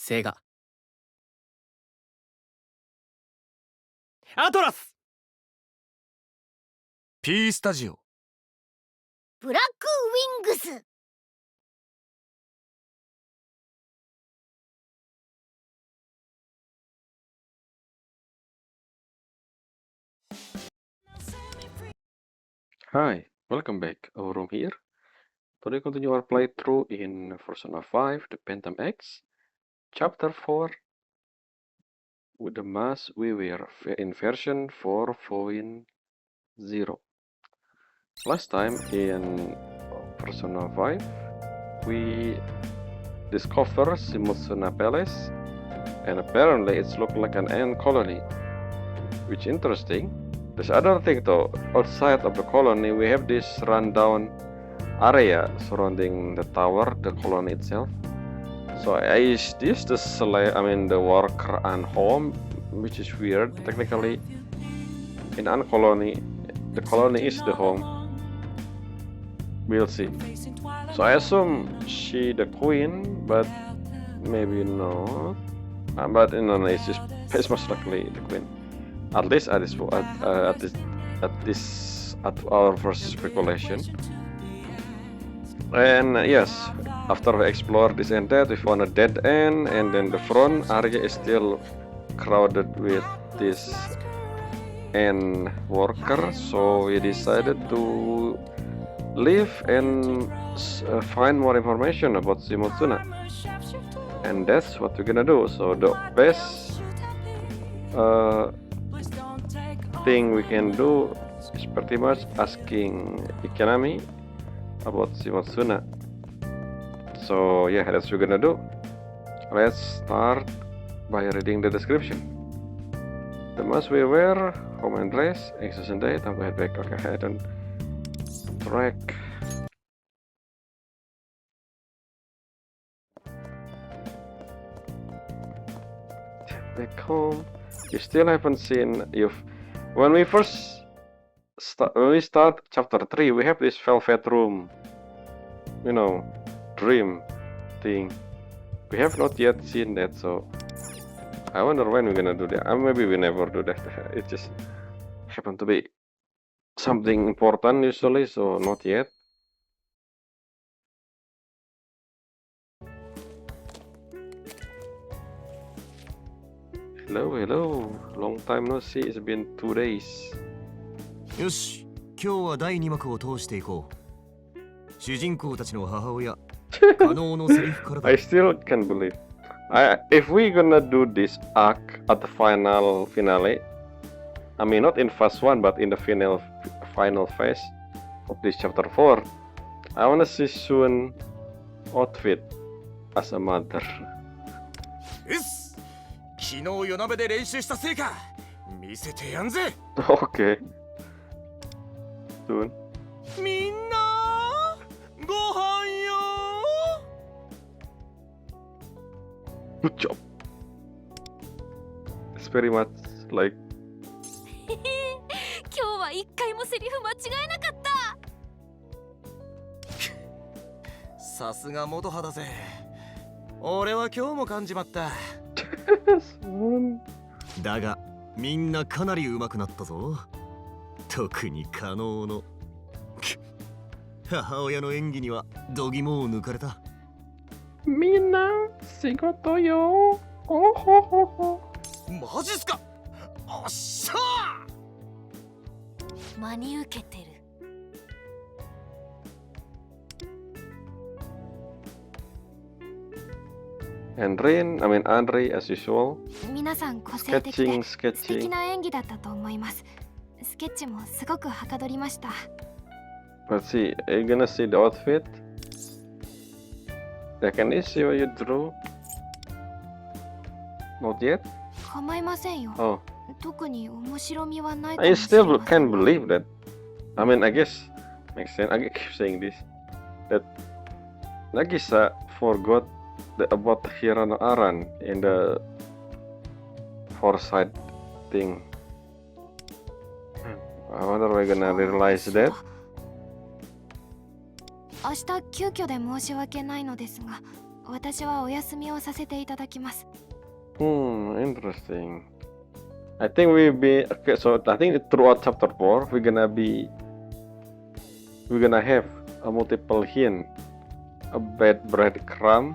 セガ。アトラス。 P スタジオ。ブラックウィングス。Hi, welcome back. Our room here. Today continue our playthrough in Persona 5, the Phantom X, Chapter 4, with the mask we wear in version 4.0. Last time in Persona 5, we discovered Shimotsuna Palace, and apparently it's looked like an ant colony, which is interesting. There's other thing though. Outside of the colony, we have this rundown area surrounding the tower, the colony itself. So is this the worker and home, which is weird. Technically, in an colony, the colony is the home. We'll see. So I assume she the queen, but maybe not. But no, it's most likely the queen. At least at our first speculation. And yes, after we explore this and that, we found a dead end, and then the front area is still crowded with this ant worker. So we decided to leave and find more information about Shimotsuna, and that's what we're gonna do. So the best thing we can do is pretty much asking Ikanami about Shimotsuna. So yeah, that's what we're gonna do. Let's start by reading the description. The mask we wear, home and dress, exercise date, and head back. Okay, head on track. Back home. You still haven't seen when we start chapter 3, we have this velvet room, dream thing. We have not yet seen that, so I wonder when we're gonna do that. Maybe we never do that. It just happened to be something important usually, so not yet. Hello. Long time no see. It's been 2 days. よし、今日は第2幕を通していこう。主人公たちの母親、可能のセリフからだ。I still can't believe. If we're gonna do this arc at the finale, I mean not in phase 1 but in the final phase of this chapter 4, I wanna see Shun outfit as a mother. うっす、昨日夜鍋で練習した成果見せてやんぜ。Okay. Shun. みんなご飯よ。 Good job. It's very much like 今日は一回もセリフ間違えなかった。さすが元派だぜ。俺は今日も感じまった。だがみんなかなり上手くなったぞ。特に可能の母親の演技には度肝を抜かれた。みんな仕事よ。おほほほ。マジっすか。おっしゃー。真に受けてる。Andre as usual. 皆さん個性的で Sketching. 素敵な演技だったと思います。スケッチもすごくはかどりました。Let's see. Are you gonna see the outfit? Yeah, can you see what you drew? Not yet? 構いませんよ。Oh. 特に面白みはないか I もしれ still ません。 can't believe that. I guess makes sense. I keep saying this. That Nagisa forgot about Hirano Aran in the foresight thing. I wonder we're gonna realize that. 明日急遽で申し訳ないのですが、私はお休みをさせていただきます。Interesting. I think we be okay. So I think throughout chapter 4, we're gonna have a multiple hint, a bad breadcrumb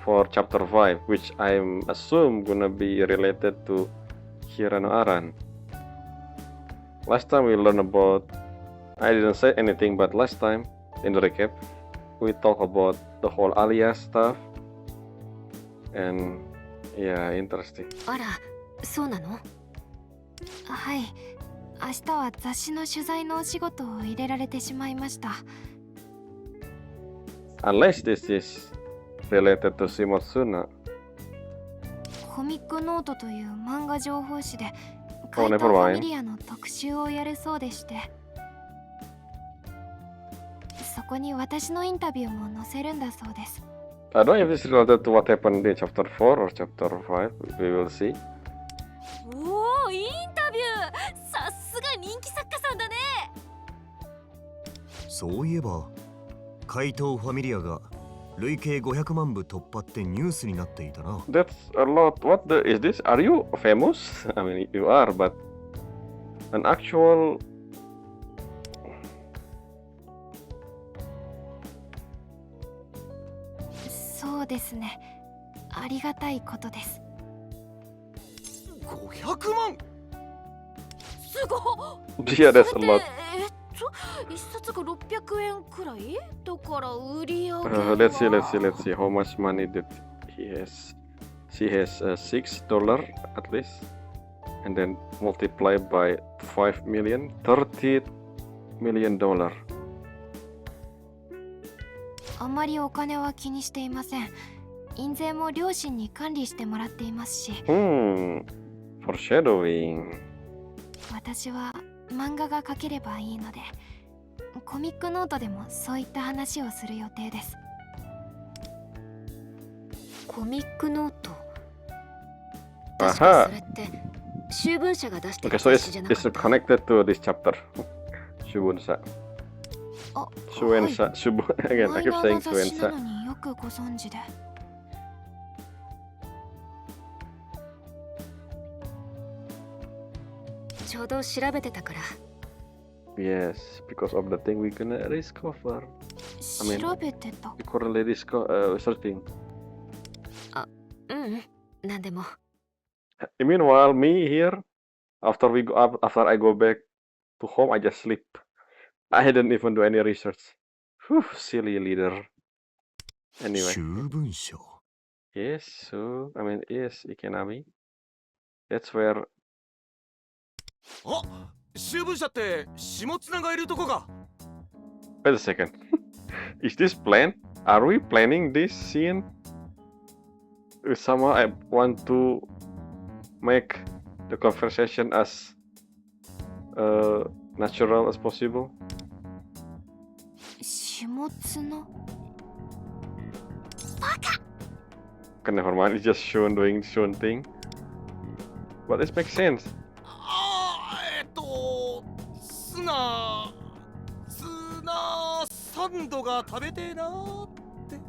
for chapter 5, which I'm assume gonna be related to Hirano Aran. Last time we learned about, I didn't say anything, but last time in the recap, we talked about the whole alias stuff, and yeah, interesting. あら、そうなの？はい、明日は雑誌の取材のお仕事を入れられてしまいました。Unless this is related to Shimotsuna. コミックノートという漫画情報誌で Oh, 怪盗 never フ mind. ァミリアの特集をやるそうでして、そこに私のインタビューも載せるんだそうです。I don't know if it's related to what happened in chapter 4 or chapter 5. We will see. おお、インタビュー。さすが人気作家さんだね。そういえば怪盗ファミリアが累計500万部突破ってニュースになっていたな。 That's a lot. What the is this? Are you famous? I mean, you are, but an actual. そうですね、ありがたいことです。500万。すごっ。 Yeah, that's a それ lot. って一冊が600円くらいだから売り上げ Let's see, は let's see. How much money did he has? She has $6 at least, and then multiply by 5 million, $30 million. あんまりお金は気にしていません。印税も両親に管理してもらっていますし、Foreshadowing. 私は漫画が描ければいいので、コミックノートでもそういった話をする予定です。コミックノート。確かそれって集文社が出してる Okay, so 雑 it's 誌じゃなか it's った？ connected to this chapter. Shubunsa. あ、はい。 Shuensa. Shubu. Again, マ I イ keep ナー saying な雑誌な Shuensa. のによくご存知で。ちょうど調べてたから。Yes, because of the thing we gonna discover. mean- 調べてた。 We currently searching. うんうん、なんでも。 Meanwhile, me here, after we go up, after I go back to home, I just sleep. I didn't even do any research. Whew, silly leader. Anyway, 集文社。 yes, so I mean, yes, Ikenami. That's where. あ、集文社って下綱がいるとこが。Wait a second. Is this planned? Are we planning this scene? Somehow I want to make the conversation as natural as possible. 下綱。 Okay, never mind. It's just Shun doing Shun thing. But this makes sense. ツナサンドが食べてえなーって。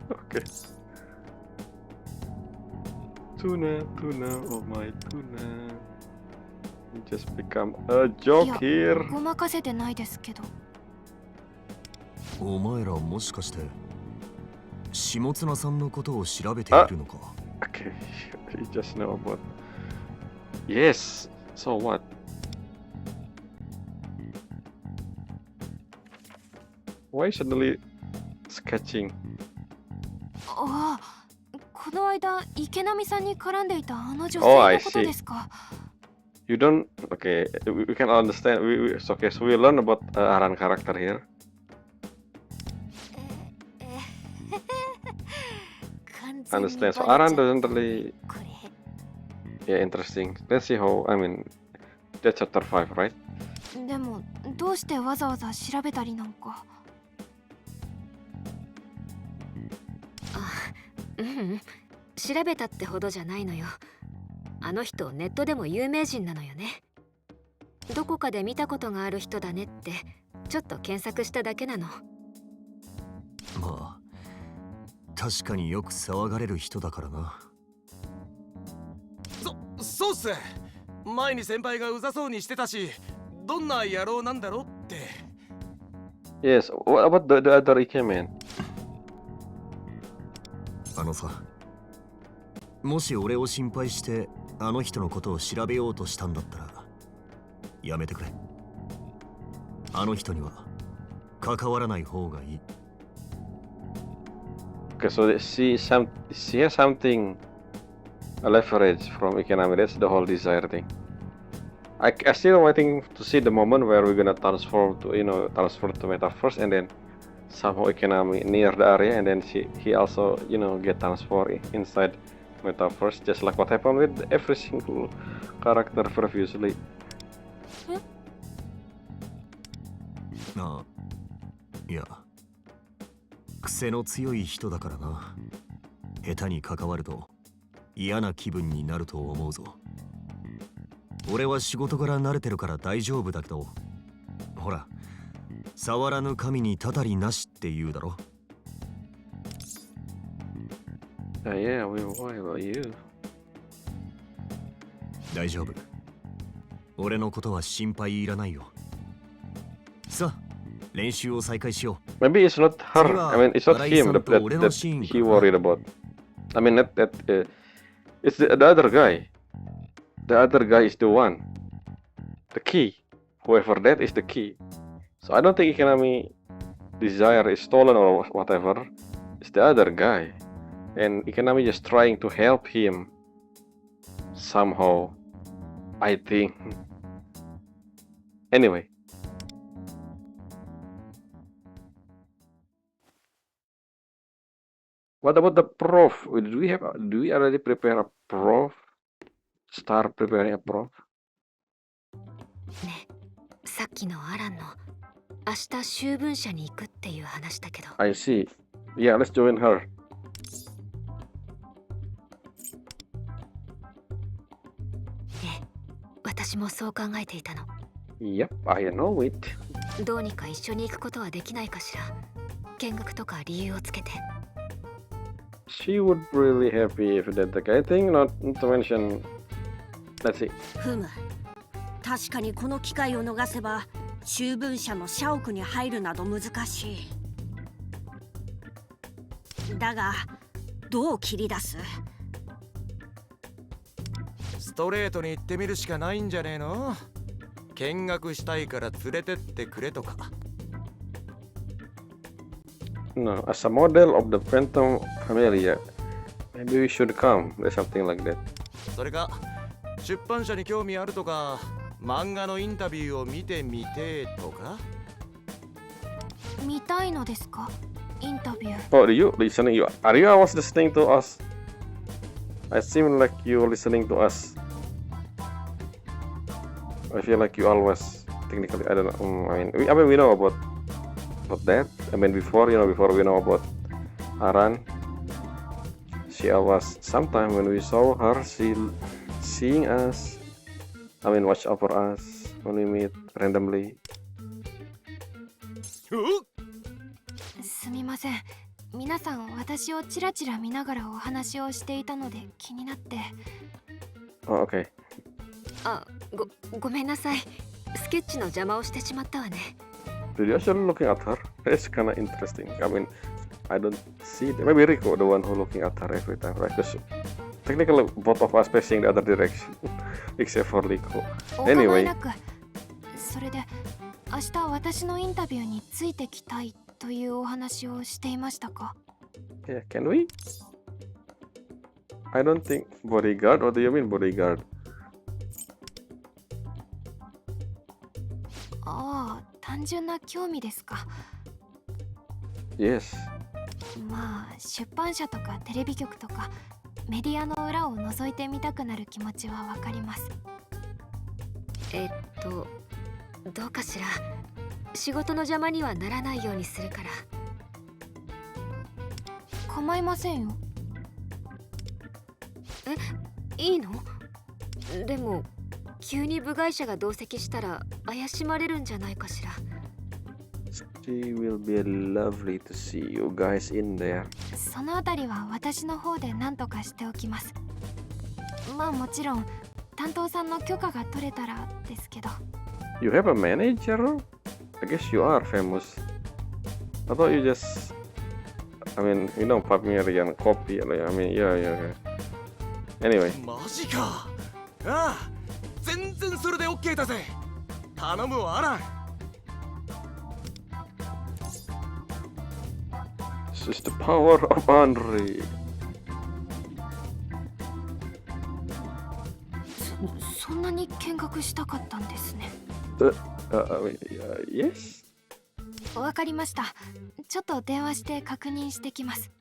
Okay. Tuna, oh my tuna. You just become a い joke や、 here. ごまかせてないですけど。お前らもしかして下綱さんのことを調べているのか？ Okay, you just know about. Yes. So what? Why suddenly sketching? ああ、この間池波さんに絡んでいたあの女 Oh, I 性のことですか。 You don't. Okay, we can understand. It's okay. So we learn about Aran character here. 完全に Understand. So バレ Aran ちゃ doesn't った really. これ。 Yeah, interesting. Let's see how. I mean, that's chapter 5, right? でもどうしてわざわざ調べたりなんか。うんうん、調べたってほどじゃないのよ。あの人ネットでも有名人なのよね。どこかで見たことがある人だねってちょっと検索しただけなの。まあ確かによく騒がれる人だからな。そうっす。前に先輩がうざそうにしてたし、どんな野郎なんだろうって。 Yes, what about the other Ikemen? あのさ、もし俺を心配してあの人のことを調べようとしたんだったらやめてくれ。あの人には関わらない方がいい。 Okay, so she has something a leverage from Ikenami. That's the whole desire thing. I still waiting to see the moment where we're gonna transform to transfer to metaverse, and then somehow Ikenami near the area, and then he also get transferred inside metaverse, just like what happened with every single character previously. ああ、いや、癖の強い人だからな。下手に関わると嫌な気分になると思うぞ。俺は仕事から慣れてるから大丈夫だけど、ほら、触らぬ神にたたりなしって言うだろ。Yeah, why about you? 大丈夫。俺のことは心配いらないよ。さあ、練習を再開しよう。 Maybe it's not her. I mean, it's not him that he worried about. I mean, it's the other guy. The other guy is the one. The key. Whoever that is the key. So I don't think Ikenami desire is stolen or whatever. It's the other guy. And Ikenami just trying to help him. Somehow. I think. Anyway. What about the prof? Do we already prepare a prof? Start preparing a prof? ね、さっきのアランの明日秋分社に行くっていう話だけど。 I see. Yeah, let's join her. 私もそう考えていたの。 Yep, I know it. どうにか一緒に行くことはできないかしら。見学とか理由をつけて。She would really happy if that. I think not to mention. Let's see. ふむ。確かにこの機会を逃せば秋分社の社屋に入るなど難しい。だがどう切り出す？ストレートに言ってみるしかないんじゃねえの？見学したいから連れてってくれとか。No, as a model of the Phantom Familia, maybe we should come. There's something like that. それか出版社に興味あるとか、漫画のインタビューを見てみてとか。見たいのですか？インタビュー。 Oh, are you listening? Are you always listening to us? I seem like you listening to us. I feel like you always technically. I don't know. I mean, we know about that. I mean, before we know about Aran. She always, sometime when we saw her, she seeing us. I mean, watch over us when we meet randomly. すみません。皆さん私をチラチラ見ながらお話をしていたので気になって。Oh, okay. あ、ごめんなさい。スケッチの邪魔をしてしまったわね。Did you actually looking at her? That's kind of interesting. I mean, I don't see that. Maybe Rico, the one who looking at her every time, right? Because technically both of us facing the other direction, except for Rico. お構い Anyway. なく。それで明日私のインタビューについてきたいというお話をしていましたか？ Yeah, can we? I don't think bodyguard. What do you mean bodyguard? ああ、単純な興味ですか。 Yes. まあ出版社とかテレビ局とかメディアの裏を覗いてみたくなる気持ちはわかります。どうかしら。仕事の邪魔にはならないようにするから。構いませんよ。いいの？でも急に部外者が同席したら怪しまれるんじゃないかしら。She will be lovely to see you guys in there. そのあたりは私の方で何とかしておきます。まあもちろん担当さんの許可が取れたらですけど。 You have a manager? I guess you are famous. I thought you just, I mean, you know, Pamirian copy. I mean, yeah. Anyway. マジか。ああ、全然それで OK だぜ。頼むわアラン。This is the power of Andre. そんなに見学したかったんですね。Yes? わかりました。ちょっと電話して確認してきます。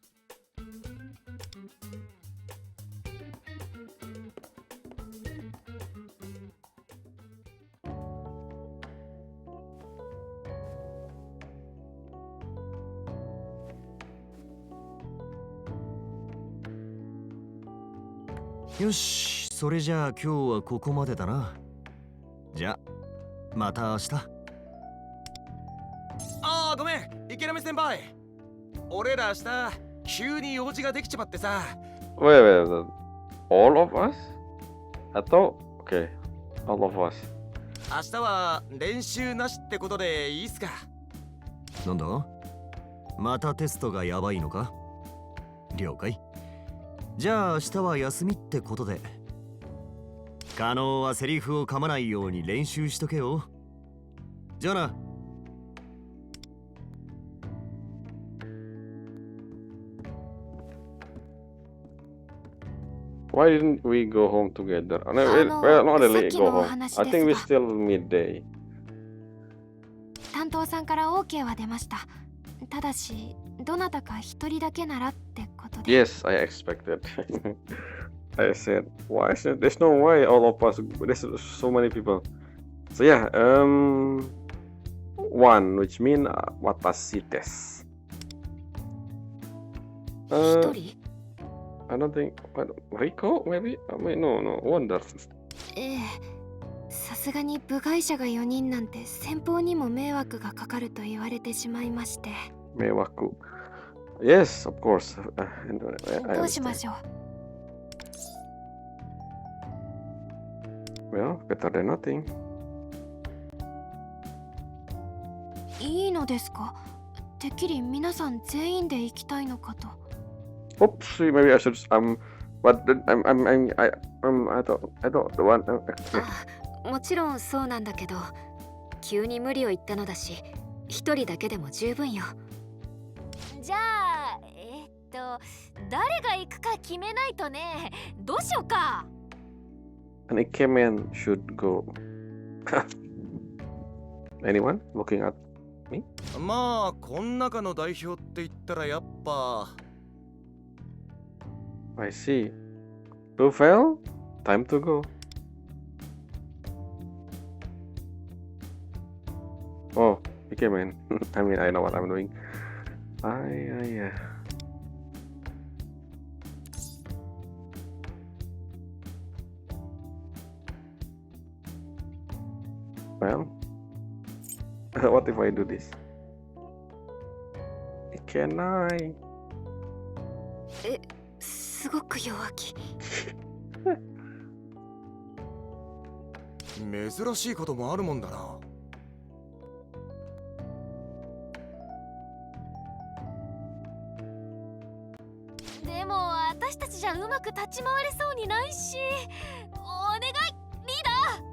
よし、それじゃあ今日はここまでだな。じゃあまた明日。ああ、ごめん、池波先輩。俺ら明日急に用事ができちまってさ。Wait. All of us? I thought, okay, all of us. 明日は練習なしってことでいいっすか？なんだ？またテストがやばいのか？了解。じゃあ明日は休みってことで。カノはセリフを噛まないように練習しとけよ。じゃあな。Why didn't we go home together? Well, not really go home. I think we still midday. 担当さんから OK は出ました。ただし、どなたか一人だけならってことで。 Yes, I expected. I said, why is it? There's no way all of us. There's so many people. So yeah, one, which means watashi desu. 一人？ I don't think Rico maybe. I mean no Wonder. ええ、さすがに部外者が4人なんて先方にも迷惑がかかると言われてしまいまして。 Meiwaku. Yes, of course. I どうしましょう。 Well, better than nothing. いいのですか？てっきり皆さん全員で行きたいのかと。 Oops, maybe I should. But I thought the one. あ、もちろんそうなんだけど、急に無理を言ったのだし、一人だけでも十分よ。じゃあ誰が行くか決めないとね。どうしようか。 An Ikemen should go. Anyone looking at me? まあこん中の代表って言ったらやっぱ。 I see. Rufel, time to go. Oh, Ikemen. I mean, I know what I'm doing. Yeah. Well, what if I do this? Can I? すごく弱気。珍しいこともあるもんだな。でも私たちじゃうまく立ち回れそうにないし。お願い、リーダー。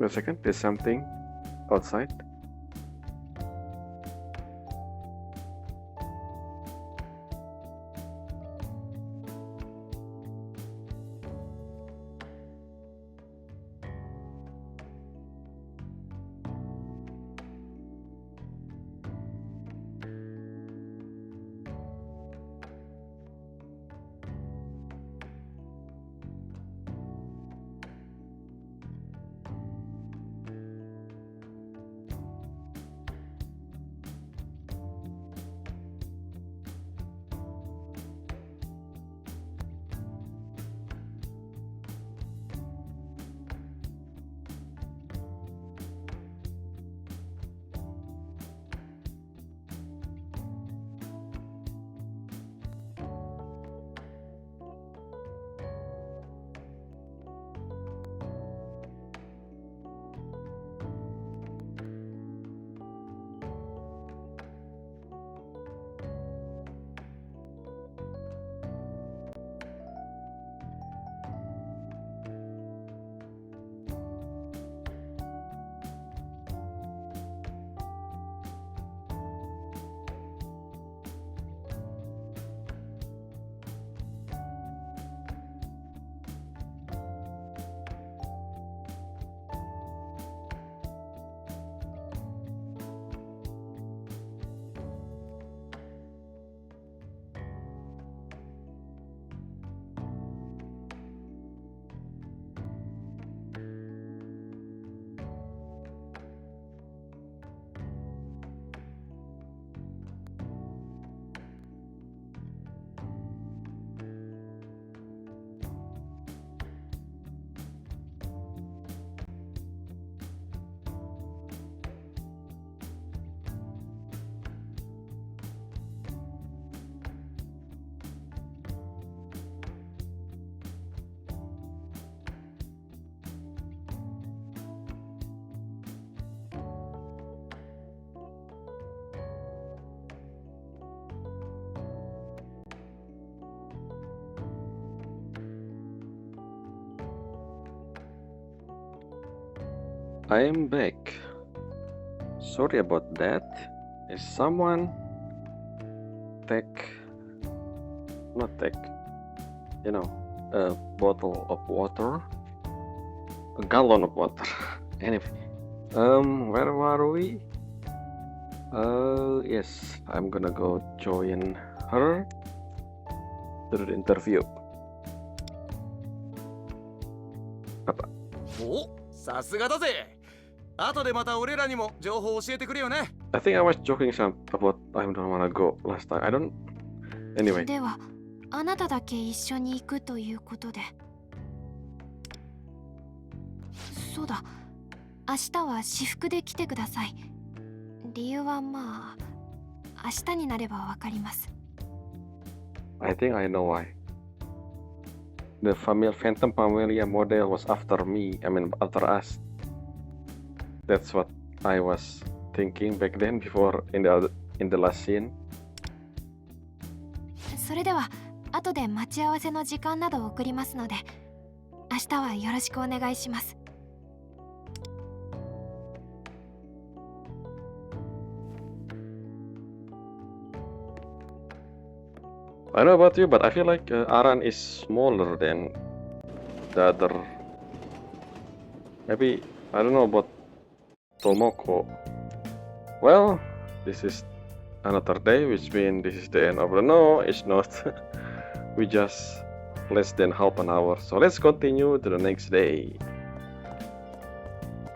Wait a second, there's something outside. I am back. Sorry about that. Is someone not take, a bottle of water, a gallon of water. Anyway, where were we? Yes, I'm gonna go join her to the interview. Apa? お、さすがだぜ。後でまた俺らにも情報教えてくれよね。I think I was joking some about I don't wanna go last time. I don't. Anyway. ではあなただけ一緒に行くということで。そうだ、明日は私服で来てください。理由はまあ明日になればわかります。 I think I know why. The Phantom Familia model was after me. I mean, after us. That's what I was thinking back then before in the last scene. それでは後で待ち合わせの時間など送りますので、明日はよろしくお願いします。 I don't know about you, but I feel like Aran is smaller than the other. Maybe I don't know about Tomoko. Well, this is another day, which means this is the end of the. No, it's not. We just less than half an hour. So let's continue to the next day.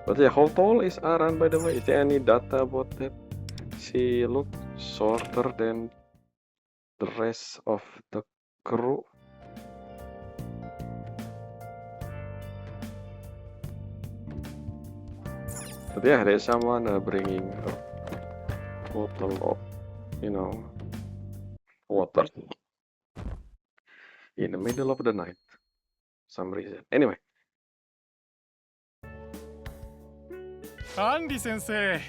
But yeah, how tall is Aran, by the way? Is there any data about that? She looks shorter than the rest of the crew. But yeah, there's someone bringing a bottle of, water in the middle of the night. Some reason. Anyway. アンリ先生、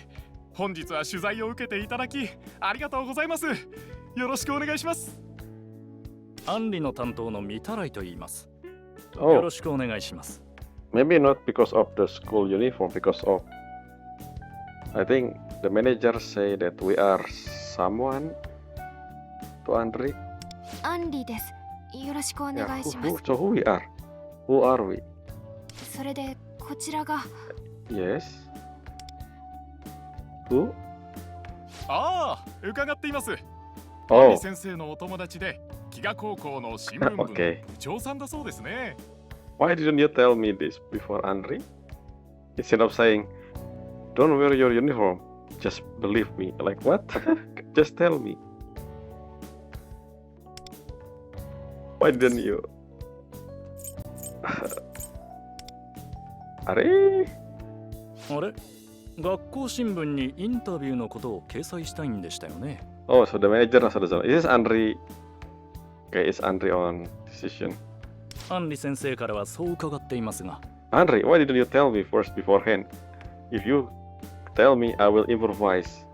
本日は取材を受けていただきありがとうございます。よろしくお願いします。アンリの担当のミタライと言います。Oh, よろしくお願いします。 maybe not because of the school uniform, because of I think the manager say that we are someone to Andri. アンリです。よろしくお願 Yeah, いします。 so who we are? Who are we? それでこちらが Yes. Who? ああ、伺っています。アン Oh, リ先生のお友達で、飢餓高校の新聞部の部 okay. 長さんだそうですね。 Why didn't you tell me this before, Andri? Instead of saying, "Don't wear your uniform, just believe me." Like what? Just tell me. Why didn't you? あれ？あれ、学校新聞にインタビューのことを掲載したいんでしたよね。Oh, so the manager has said, "Is this Andri? Okay, is Andri on decision?" アンリ先生からはそう伺っていますが。 Andri, why didn't you tell me first beforehand? If you tell me, I will improvise.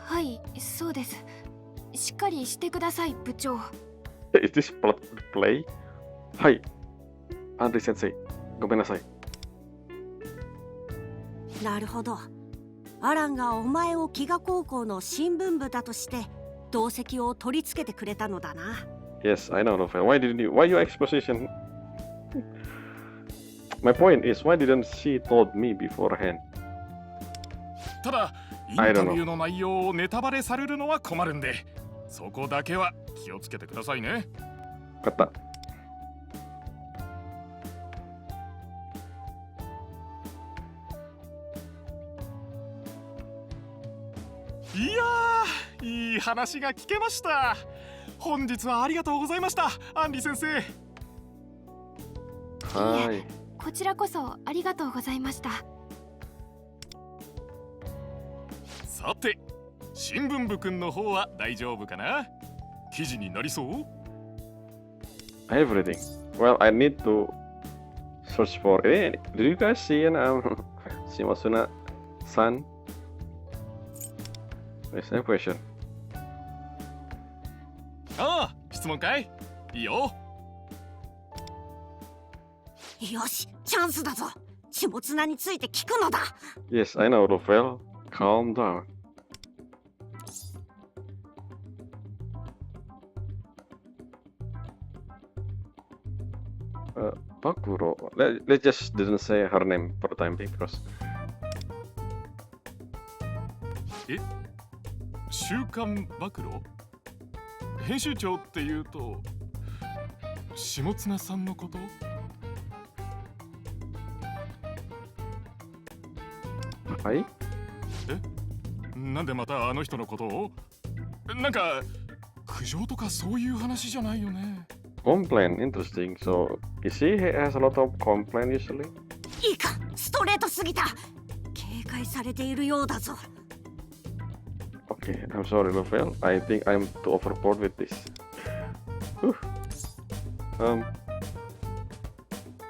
はい、そうです。しっかりしてください、部長。 Is this play? はい。Andri sensei, ごめんなさい。なるほど。アランがお前を飢餓高校の新聞部だとして同席を取り付けてくれたのだな。 Yes, I know, Novel. Why your exposition? My point is, why didn't she told me beforehand? ただ、インタビューの内容をネタバレされるのは困るんで、そこだけは気をつけてくださいね。わかった。いやー、いい話が聞けました。本日はありがとうございました、アンリ先生。はい。こちらこそありがとうございました。さて、新聞部くんの方は大丈夫かな？記事になりそう？ Everything. Well, I need to search for it. Did you guys see Shimasuna-san? There's no question. ああ、質問かい？いいよ。よし、チャンスだぞ。下綱について聞くのだ。 Yes, I know, Rafael. Calm down. Bakuro. Let's just didn't say her name for the time being because 週刊暴露編集長っていうと下綱さんのこと？はい。なんでまたあの人のことを？なんか苦情とかそういう話じゃないよね。Complaint, interesting. So, is he has a lot of complaint usually? いいか、ストレートすぎた。警戒されているようだぞ。 Okay, I'm sorry, Rafael. I think I'm too overboard with this. Whew.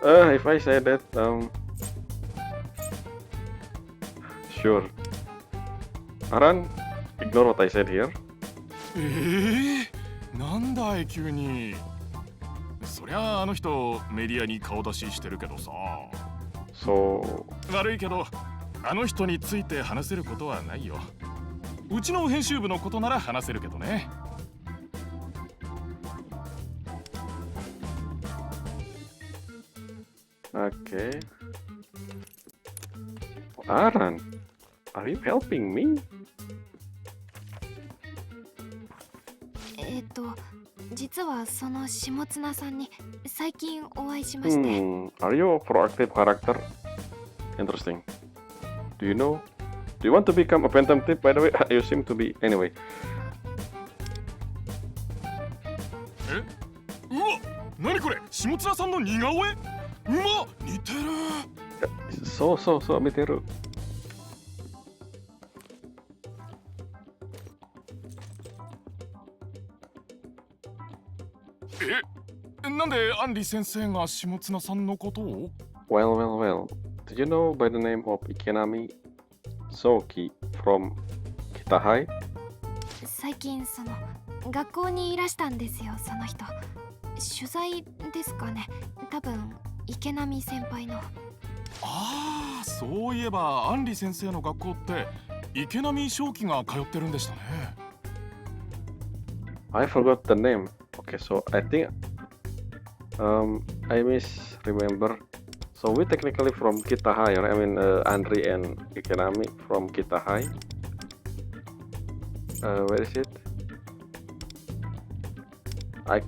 If I say that, sure. Aran, ignore what I said here. なんだい急に。そりゃあの人メディアに顔出ししてるけどさ。So, 悪いけどあの人について話せることはないよ。うちの編集部のことなら話せるけどね。okay. Aran, are you helping me? 実はその下綱さんに最近お会いしまして。Are you a proactive character? Interesting. Do you know? Do you want to become a phantom thief? By the way, you seem to be. Anyway. うわ、何これ？下綱さんの似顔絵？似てる。そう見てる。なんでアンリ先生が下綱さんのことを？ Well. Did you know by the name of Ikenami Soki from Kita High? 最近その学校にいらしたんですよ、その人。取材ですかね。多分池波先輩の。ああ、そういえばアンリ先生の学校って池波正輝が通ってるんでしたね。I forgot the name. Okay, so I think I misremember. So we technically from Kita High, right? I mean Andri and Ikenami from Kita High. Where is it? I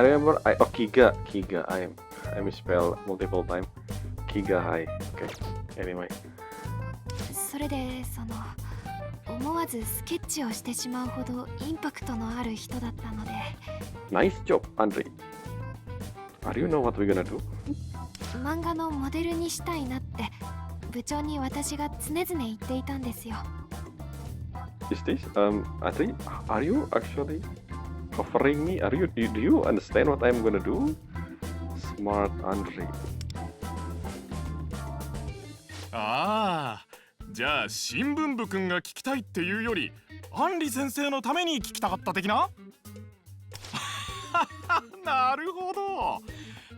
remember. Kiga. I misspelled multiple times. Kiga High. Okay. Anyway. それでその思わずスケッチをしてしまうほどインパクトのある人だったので。 Nice job, Andri. Are you know what we're gonna do? 漫画のモデルにしたいなって部長に私が常々言っていたんですよ。Is this Andri? Are you actually covering me? Do you understand what I'm gonna do? Smart Andri. ああ、じゃあ新聞部くんが聞きたいっていうよりアンリ先生のために聞きたかった的な？なるほど。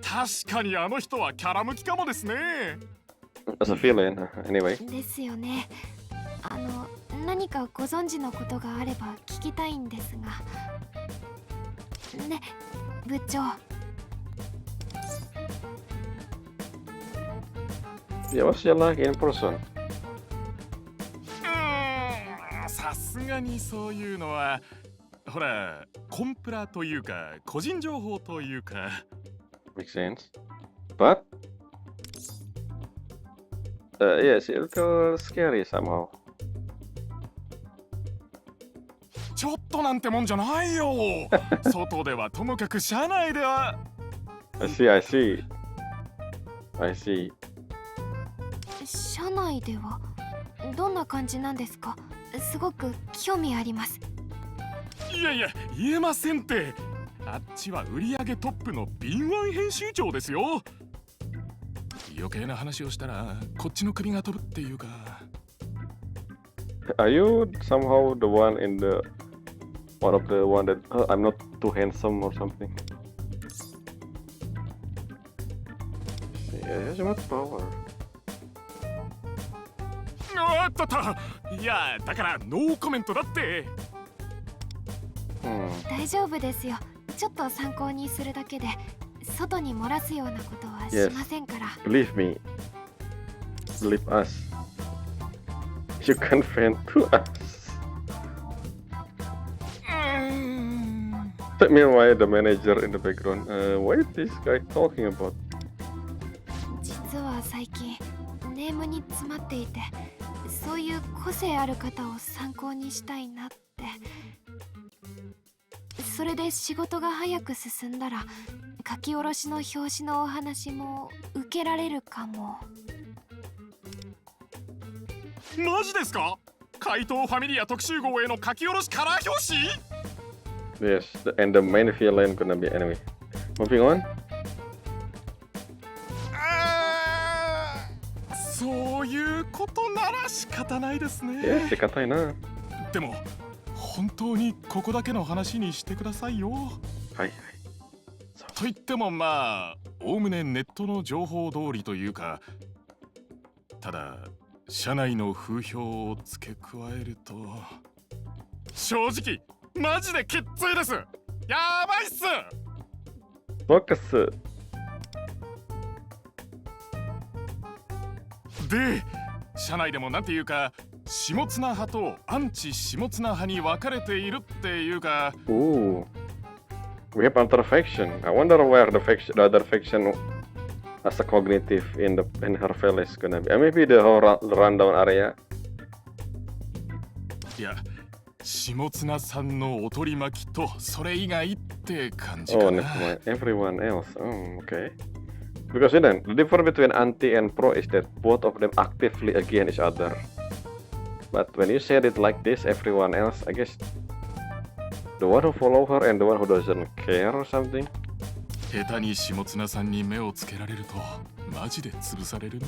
確かにあの人はキャラ向きかもですね。As a feeling, anyway. ですよね。何かご存知のことがあれば聞きたいんですが。ね、部長。Yeah, what's your like in person? さすがにそういうのはほらコンプラというか個人情報というか。Makes sense. But yeah, it's a little scary somehow. ちょっとなんてもんじゃないよ。外ではともかく車内では。I see. 車内ではどんな感じなんですか？すごく興味あります。いや言えませんって。あっちは売り上げトップの敏腕編集長ですよ。余計な話をしたらこっちの首が飛ぶっていうか。Are you somehow the one in the one of the one that I'm not too handsome or something? Yeah, so much power. あったった。いやだからノーコメントだって。大丈夫ですよ。ちょっと参考にするだけで、外に漏らすようなことはし Yes. ませんから。 Believe me. Believe us. You can vent to us. Meanwhile, the manager in the background. What is this guy talking about? 実は最近ネームに詰まっていて、そういう個性ある方を参考にしたいなって。それで仕事が早く進んだら書き下ろしの表紙のお話も受けられるかも。マジですか？怪盗ファミリア特集号への書き下ろしカラー表紙？ Yes, and the main villain gonna be enemy. Moving on. そういうことなら仕方ないですね。仕方ないな。でも本当にここだけの話にしてくださいよ。はいはい。と言ってもまあおおむねネットの情報通りというか、ただ社内の風評を付け加えると正直マジできっついです。やばいっす。フォーカス。で社内でもなんていうか下綱派とアンチ下綱派に分かれているっていうか。Ooh. We have another faction. I wonder where the other faction as a cognitive in her village is gonna be. Maybe the whole rundown area. いや下綱さんのおとり巻きとそれ以外って感じかな。Oh, never mind. Everyone else. Oh, okay. Because then the difference between anti and pro is that both of them actively against each other. But when you said it like this, everyone else, I guess, the one who follow her and the one who doesn't care or something. 下手に下綱さんに目をつけられるとマジで潰されるんで。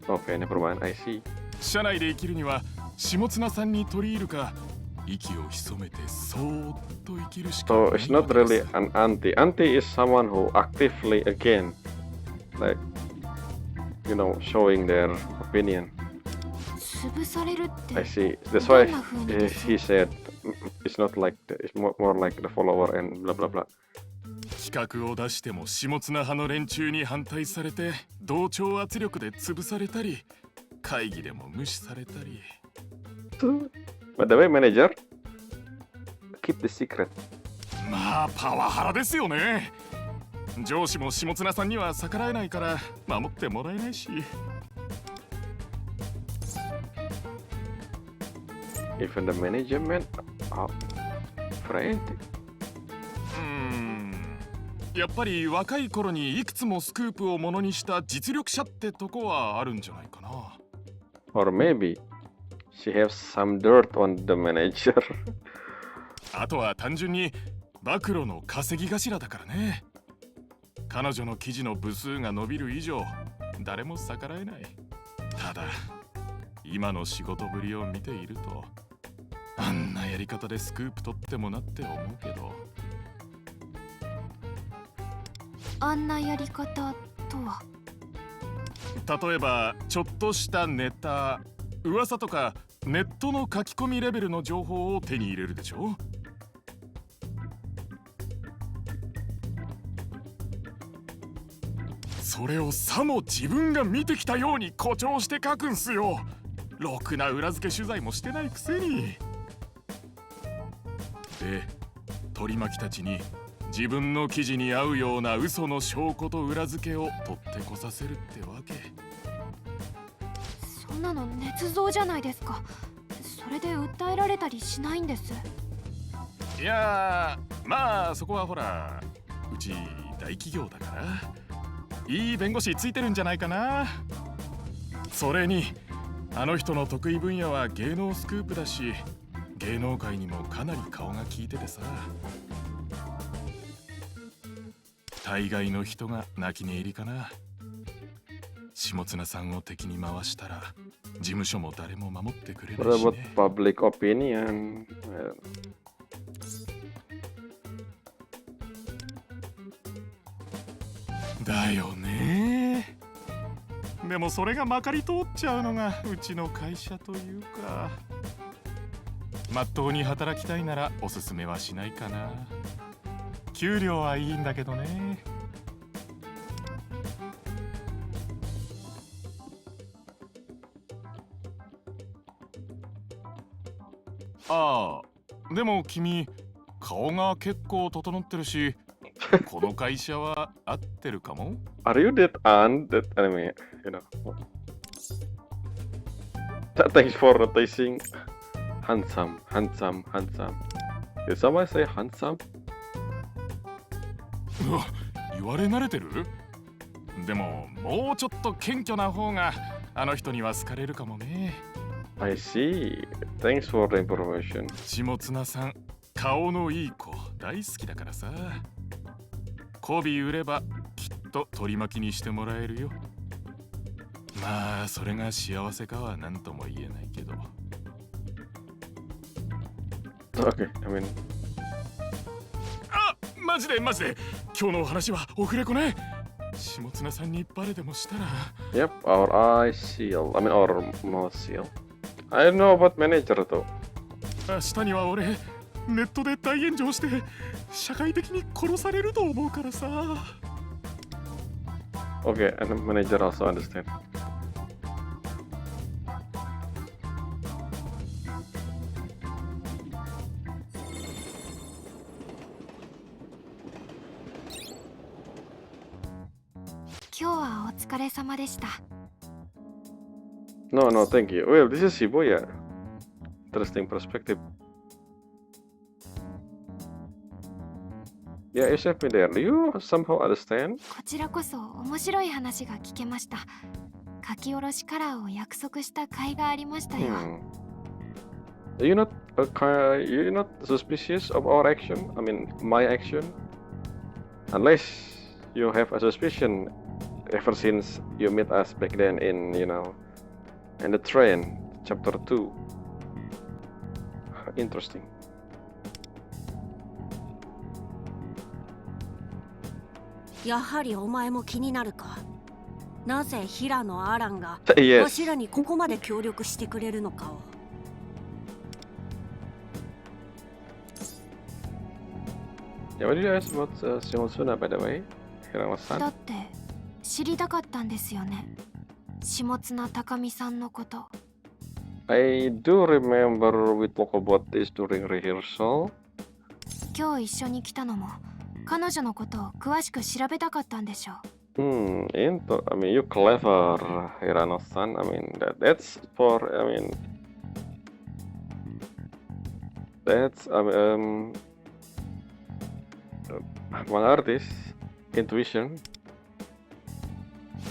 Okay, never mind. I see. 社内で生きるには下綱さんに取り入るか息を潜めてそーっと生きるしかない。 So it's not really an anti. Anti is someone who actively again, like, you know, showing their opinion. 潰されるって I see. That's why he said it's not like it's more like the follower and blah blah blah. 企画を出しても下綱派の連中に反対されて同調圧力で潰されたり、会議でも無視されたり。By the way, manager, keep the secret. まあパワハラですよね。上司も下綱さんには逆らえないから守ってもらえないし。Even the management are afraid. やっぱり若い頃にいくつもスクープをものにした実力者ってとこはあるんじゃないかな。Or maybe she has some dirt on the manager. あとは単純に暴露の稼ぎ頭だからね。彼女の記事の部数が伸びる以上誰も逆らえない。ただ今の仕事ぶりを見ているとあんなやり方でスクープ取ってもなって思うけど。あんなやり方とは？例えばちょっとしたネタ、噂とかネットの書き込みレベルの情報を手に入れるでしょ。それをさも自分が見てきたように誇張して書くんすよ。ろくな裏付け取材もしてないくせに。で取り巻きたちに自分の記事に合うような嘘の証拠と裏付けを取ってこさせるってわけ。そんなの捏造じゃないですか。それで訴えられたりしないんです。いやまあそこはほらうち大企業だからいい弁護士ついてるんじゃないかな。それにあの人の得意分野は芸能スクープだし、芸能界にもかなり顔が利いててさ。大概の人が泣き寝入りかな。下綱さんを敵に回したら事務所も誰も守ってくれないしね。What about public opinion? だよね。でもそれがまかり通っちゃうのがうちの会社というか。まっとうに働きたいならおすすめはしないかな。給料はいいんだけどね。ああ、でも君顔が結構整ってるし、この会社は合ってるかも。 Are you that aunt that anime? You know. Thanks for noticing. Handsome, handsome, handsome. Did somebody say handsome? うわ、言われ慣れてる。でももうちょっと謙虚な方があの人には好かれるかもね。I see. Thanks for the information. 下綱さん、顔のいい子大好きだからさ。媚び売ればきっと取り巻きにしてもらえるよ。まあそれが幸せかは何とも言えないけど。Okay, I mean. あ、マジで今日のお話はオフレコね。下綱さんにバレでもしたら。 Yep, our eye seal. I mean, our mouth seal. I don't know about manager though. 明日には俺ネットで大炎上して社会的に殺されると思うからさ。 Okay, and the manager also understand. 今日はお疲れ様でした。 No, no, thank you. Well, this is Shibuya. Interesting perspective. Yeah, you sent me there. Do you somehow understand? こちらこそ面白い話が聞けました。書き下ろしカラーを約束した甲斐がありましたよ。You're not suspicious of our action? I mean, my action? Unless you have a suspicion ever since you met us back then in, you know, in the train, chapter 2. Interesting. やはりお前も気になるか。なぜ平野アランが Yes. わしらにここまで協力してくれるのかを。Yeah, what did you ask about Shimosuna, by the way? だ Hirano-san? って知りたかったんですよね。下綱高見さんのこと。I do remember we talked about this during rehearsal. 今日一緒に来たのも彼女のことを詳しく調べたかったんでしょう。I mean, you clever, Hirano-san. I mean, that's for, I mean, that's, one artist, intuition.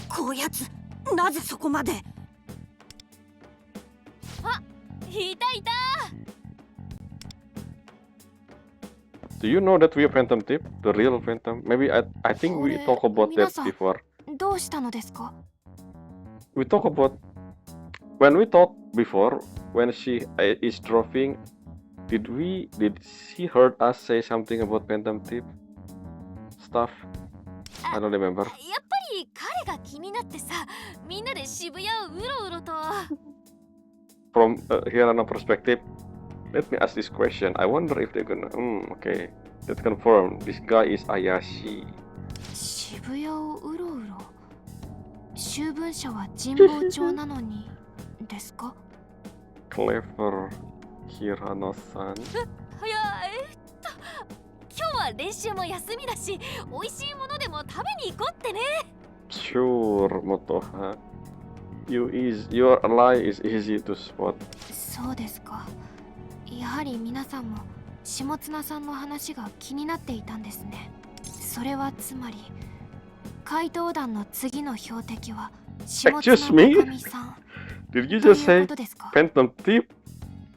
こやつ、なぜそこまで。いたいた。 Do you know that we are Phantom Tip? The real Phantom? Maybe I think we talked about that before. どうしたのですか？ We talked about when we talked before when she is dropping. Did she heard us say something about Phantom Tip stuff? I don't remember. やっぱり彼が気になってさ、みんなで渋谷をうろうろと。From Hirano perspective, let me ask this question. I wonder if they're gonna. Okay, that's confirmed. This guy is Ayashi. 渋谷をうろうろ。秋分社は神保町なのにですか？ Clever, Hirano-san. いや、今日は練習も休みだし、美味しいものでも食べに行こうってね。 Sure, Motoha. Your lie is easy to spot. そうですか。やはり皆さんも下綱さんの話が気になっていたんですね。それはつまり怪盗団の次の標的は下綱 Excuse me? 高見さん Did you とい just う say ことですか？ Phantom Thief?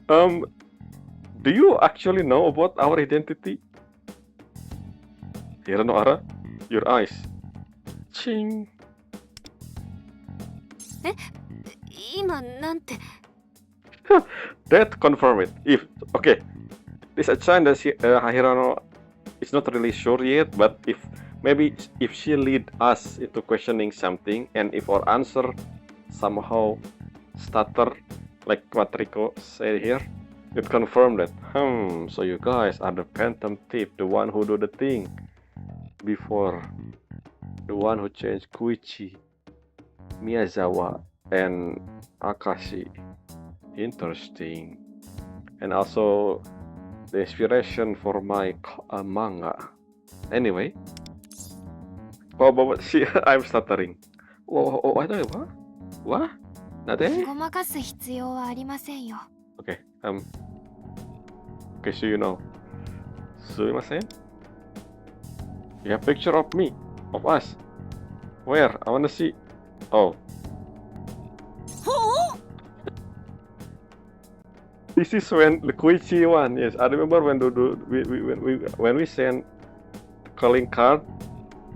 Do you actually know about our identity? Hirano-ara, your eyes. Ching. 今なんて。 That confirm it. If okay, this a sign that Hirano is not really sure yet. But if maybe if she lead us into questioning something, and if our answer somehow stutter, like what Rico said here, it confirmed that, so you guys are the phantom thief, the one who do the thing before, the one who changed Koichi, Miyazawa, and Akashi. Interesting. And also the inspiration for my manga. Anyway, but see, I'm stuttering. I don't know what? Nade? ごまかす必要はありませんよ。 Okay, okay, so you know. すみません. You have picture of me, of us. Where? I wanna see. Oh. This is when the Koichi one. Yes, I remember when we sent calling card.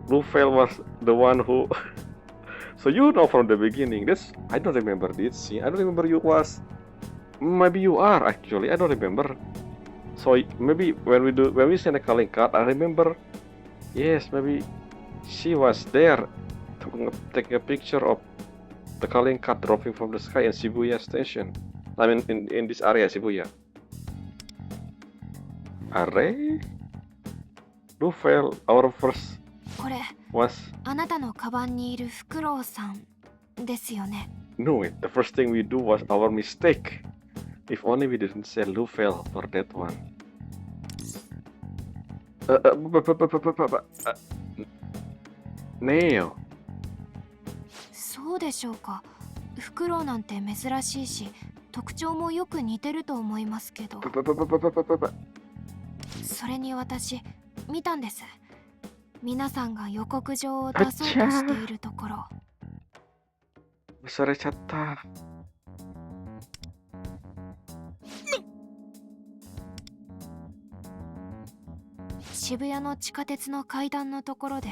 Rufel was the one who. So you know from the beginning. I don't remember this scene. I don't remember you was. Maybe you are actually. I don't remember. So maybe when we send a calling card, I remember. Yes, maybe she was there, taking a picture of the calling card dropping from the sky in Shibuya station. I mean, in this area, Shibuya. Array? Rufel, our first これ was あなたのカバンにいるフクロウさんですよね。 no. The first thing we do was our mistake. If only we didn't say Lufel for that one. Neo. そうでしょうか。フクロウなんて珍しいし、特徴もよく似てると思いますけど。それに私見たんです。皆さんが予告状を出そうとしているところ。忘れちゃった。渋谷の地下鉄の階段のところで。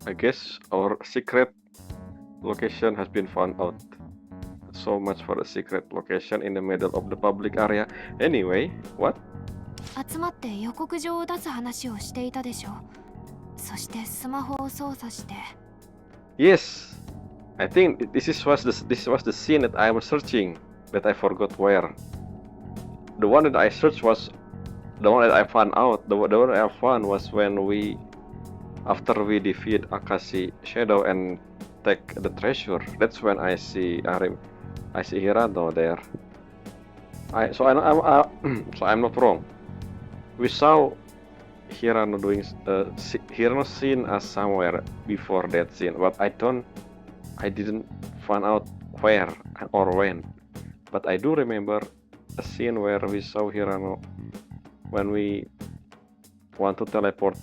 I guess our secret location has been found out. So much for a secret location in the middle of the public area. Anyway, what? 集まって予告状を出す話をしていたでしょう。そしてスマホを操作して。Yes, I think this was the scene that I was searching, that I forgot where. The one that I searched was the one that I found out. The one that I found was when after we defeat Akashi Shadow and take the treasure. That's when I see Hirano there. So I'm not wrong. We saw Hirano doing Hirano scene us somewhere before that scene, but I didn't find out where or when. But I do remember a scene where we saw Hirano when we want to teleport.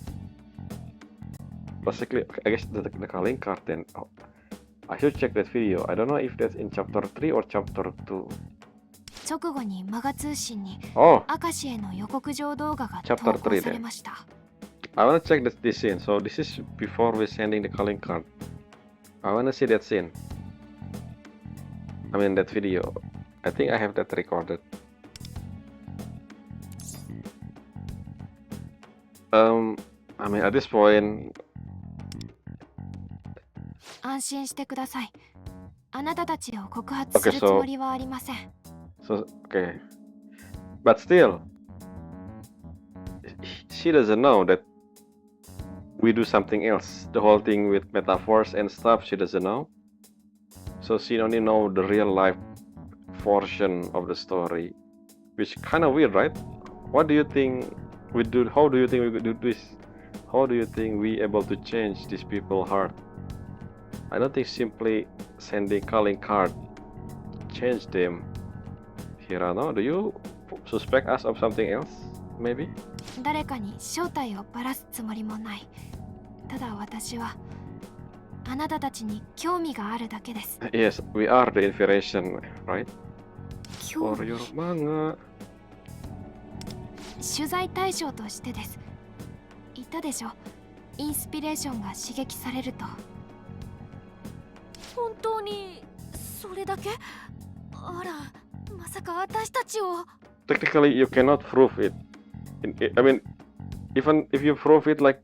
Basically, I guess the calling card then. Oh, I should check that video. I don't know if that's in chapter 3 or chapter 2. 直後にマガ通信に Oh, 明石への予告状動画が投 chapter 稿 3され then. ました。 I wanna check this scene. So this is before we sending the calling card. I wanna see that scene. I mean that video. I think I have that recorded. I mean at this point. 安心してください。あなたたちを告発するつもりはありません。So okay, but still, she doesn't know that we do something else. The whole thing with metaphors and stuff, she doesn't know. So she only know the real life portion of the story, which kind of weird, right? What do you think we do? How do you think we could do this? How do you think we able to change these people's heart? I don't think simply sending calling card change them. Hirano, do you suspect us of something else? Maybe? 誰かに正体をばらすつもりもない。ただ私はあなたたちに興味があるだけです。Yes, we are the inspiration, right? 興 For 味 your manga. 取材対象としてです。言ったでしょ。インスピレーションが刺激されると。本当にそれだけ？あら、まさか私たちを。 Technically, you cannot prove it. I mean, even if you prove it, like,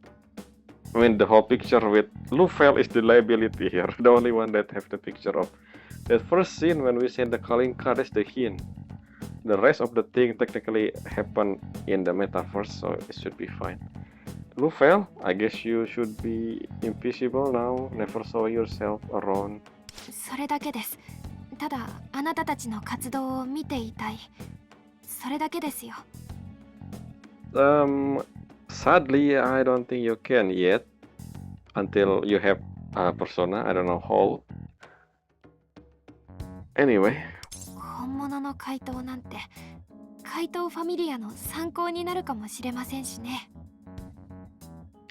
I mean, the whole picture with Lufel is the liability here, the only one that have the picture of that first scene when we send the calling card is the hint. The rest of the thing technically happen in the metaverse, so it should be fine. Lufel, I guess you should be invisible now, never saw yourself around. それだけです。ただあなたたちの活動を見ていたい。それだけですよ。Sadly, I don't think you can yet until you have a persona. I don't know how. Anyway. 本物の怪盗なんて怪盗ファミリアの参考になるかもしれませんしね。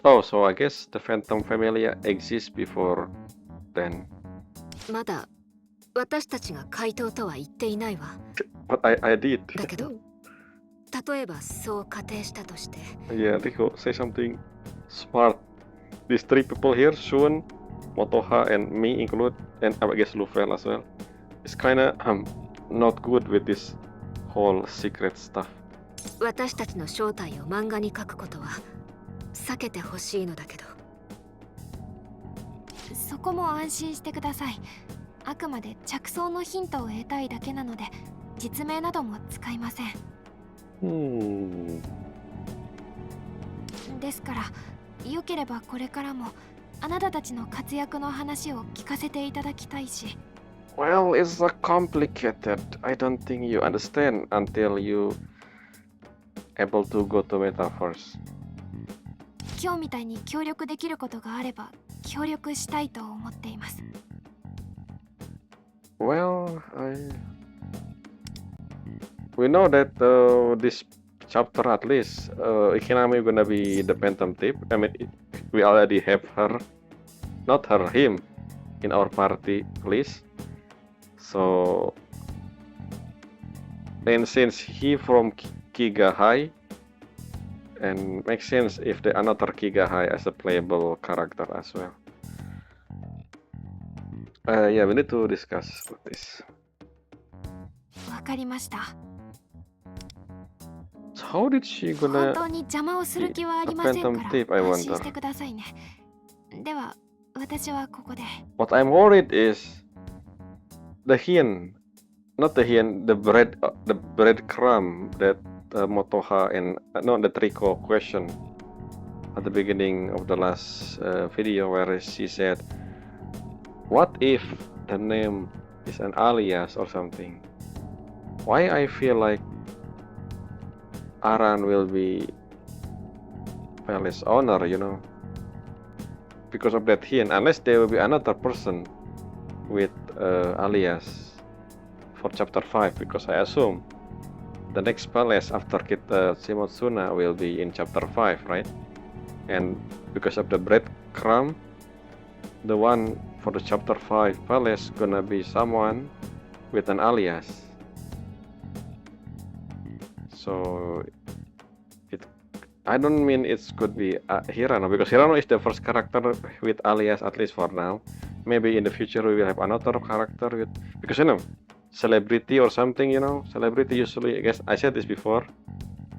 Oh, so I guess the Phantom Familia exists before then. まだ私たちが怪盗とは言っていないわ。 But I did. だけど例えばそう仮定したとして。 Yeah, Rico, say something smart. These three people here, Shun, Motoha, and me include, and I guess Lufel as well. It's kinda not good with this whole secret stuff. 私たちの正体を漫画に書くことは避けてほしいのだけど。そこも安心してください。あくまで着想のヒントを得たいだけなので、実名なども使いません。ですから、よければこれからもあなたたちの活躍の話を聞かせていただきたいし。Well, it's complicated. I don't think you understand until you able to go to metaverse. 今日みたいに協力できることがあれば協力したいと思っています。Well, we know that this chapter at least Ikinami gonna be the Phantom Thief. I mean, we already have her, not her, him, in our party list. So, and since he from Kiga High, and makes sense if the another Kiga High as a playable character as well. Yeah, we need to discuss this. わかりました。So how did she 本 gonna 当に邪魔をする気はありませんから安心してくださいね。では私はここで。What I'm worried is the hint, not the hint, the breadcrumb that Motoha and no, the Trico question at the beginning of the last video where she said, "What if the name is an alias or something?" Why I feel like Aran will be palace owner, you know, because of that hint. Unless there will be another person with alias for chapter 5, because I assume the next palace after Shimotsuna will be in chapter 5, right? And because of the breadcrumb, the one for the chapter 5 palace gonna be someone with an alias. So I don't mean it could be Hirano, because Hirano is the first character with alias, at least for now. Maybe in the future we will have another character with, because you know, celebrity or something, you know, celebrity usually, I guess I said this before,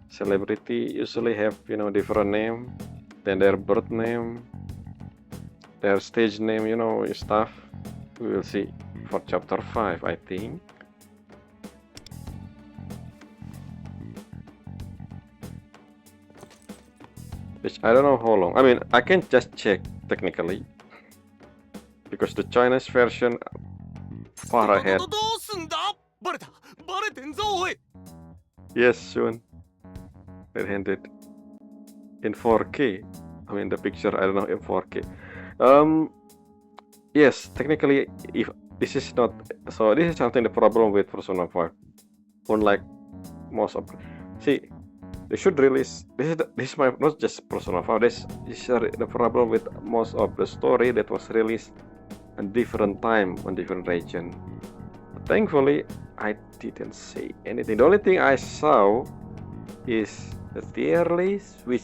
celebrity usually have, you know, different name than their birth name, their stage name, you know, stuff. We will see for chapter 5, I think. Which I don't know how long. I mean, I can just check technically, because the Chinese version far ahead. どうすんだ？バレた。バレてんぞおい。 Yes, soon. Red-handed in 4K. I mean, the picture, I don't know, in 4K. Yes, technically, if this is not, so this is something the problem with Persona 5. Unlike most of, see, they should release. This is my, not just Persona 5. This is the problem with most of the story that was released at different time on different region. But thankfully, I didn't say anything. The only thing I saw is the tier list, which,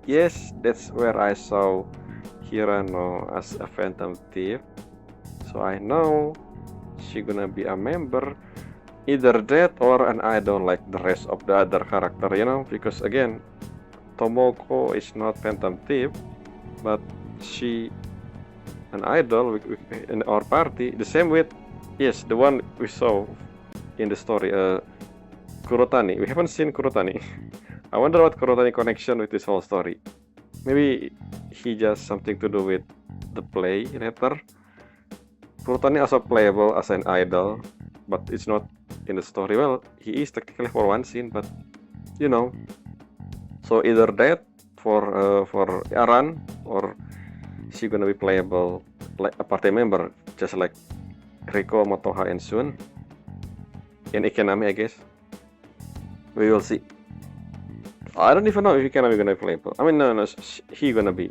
yes, that's where I saw Hirano as a Phantom Thief. So I know she gonna be a member. Either that or an idol like the rest of the other character, you know, because again, Tomoko is not Phantom Thief, but she an idol in our party. The same with, yes, the one we saw in the story, Kurotani. We haven't seen Kurotani. I wonder what Kurotani connection with this whole story. Maybe he just something to do with the play later. Kurotani also playable as an idol, but it's not in the story. Well, he is technically for one scene, but you know. So either that for Aran, or she gonna be playable like a party member, just like Riko, Motoha, and Sun. In Ikenami, I guess. We will see. I don't even know if Ikenami gonna be playable. I mean, no, he gonna be.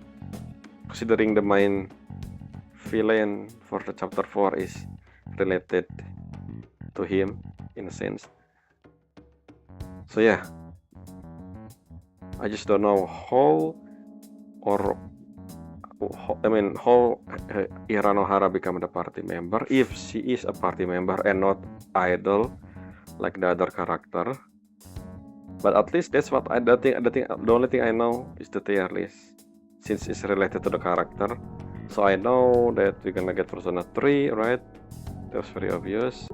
Considering the main villain for the chapter 4 is related to him in a sense. So yeah, I just don't know how Iranohara become the party member if she is a party member and not idol like the other character. But at least that's what the only thing I know is the tier list, since it's related to the character. So I know that we're gonna get Persona 3, right? That was very obvious.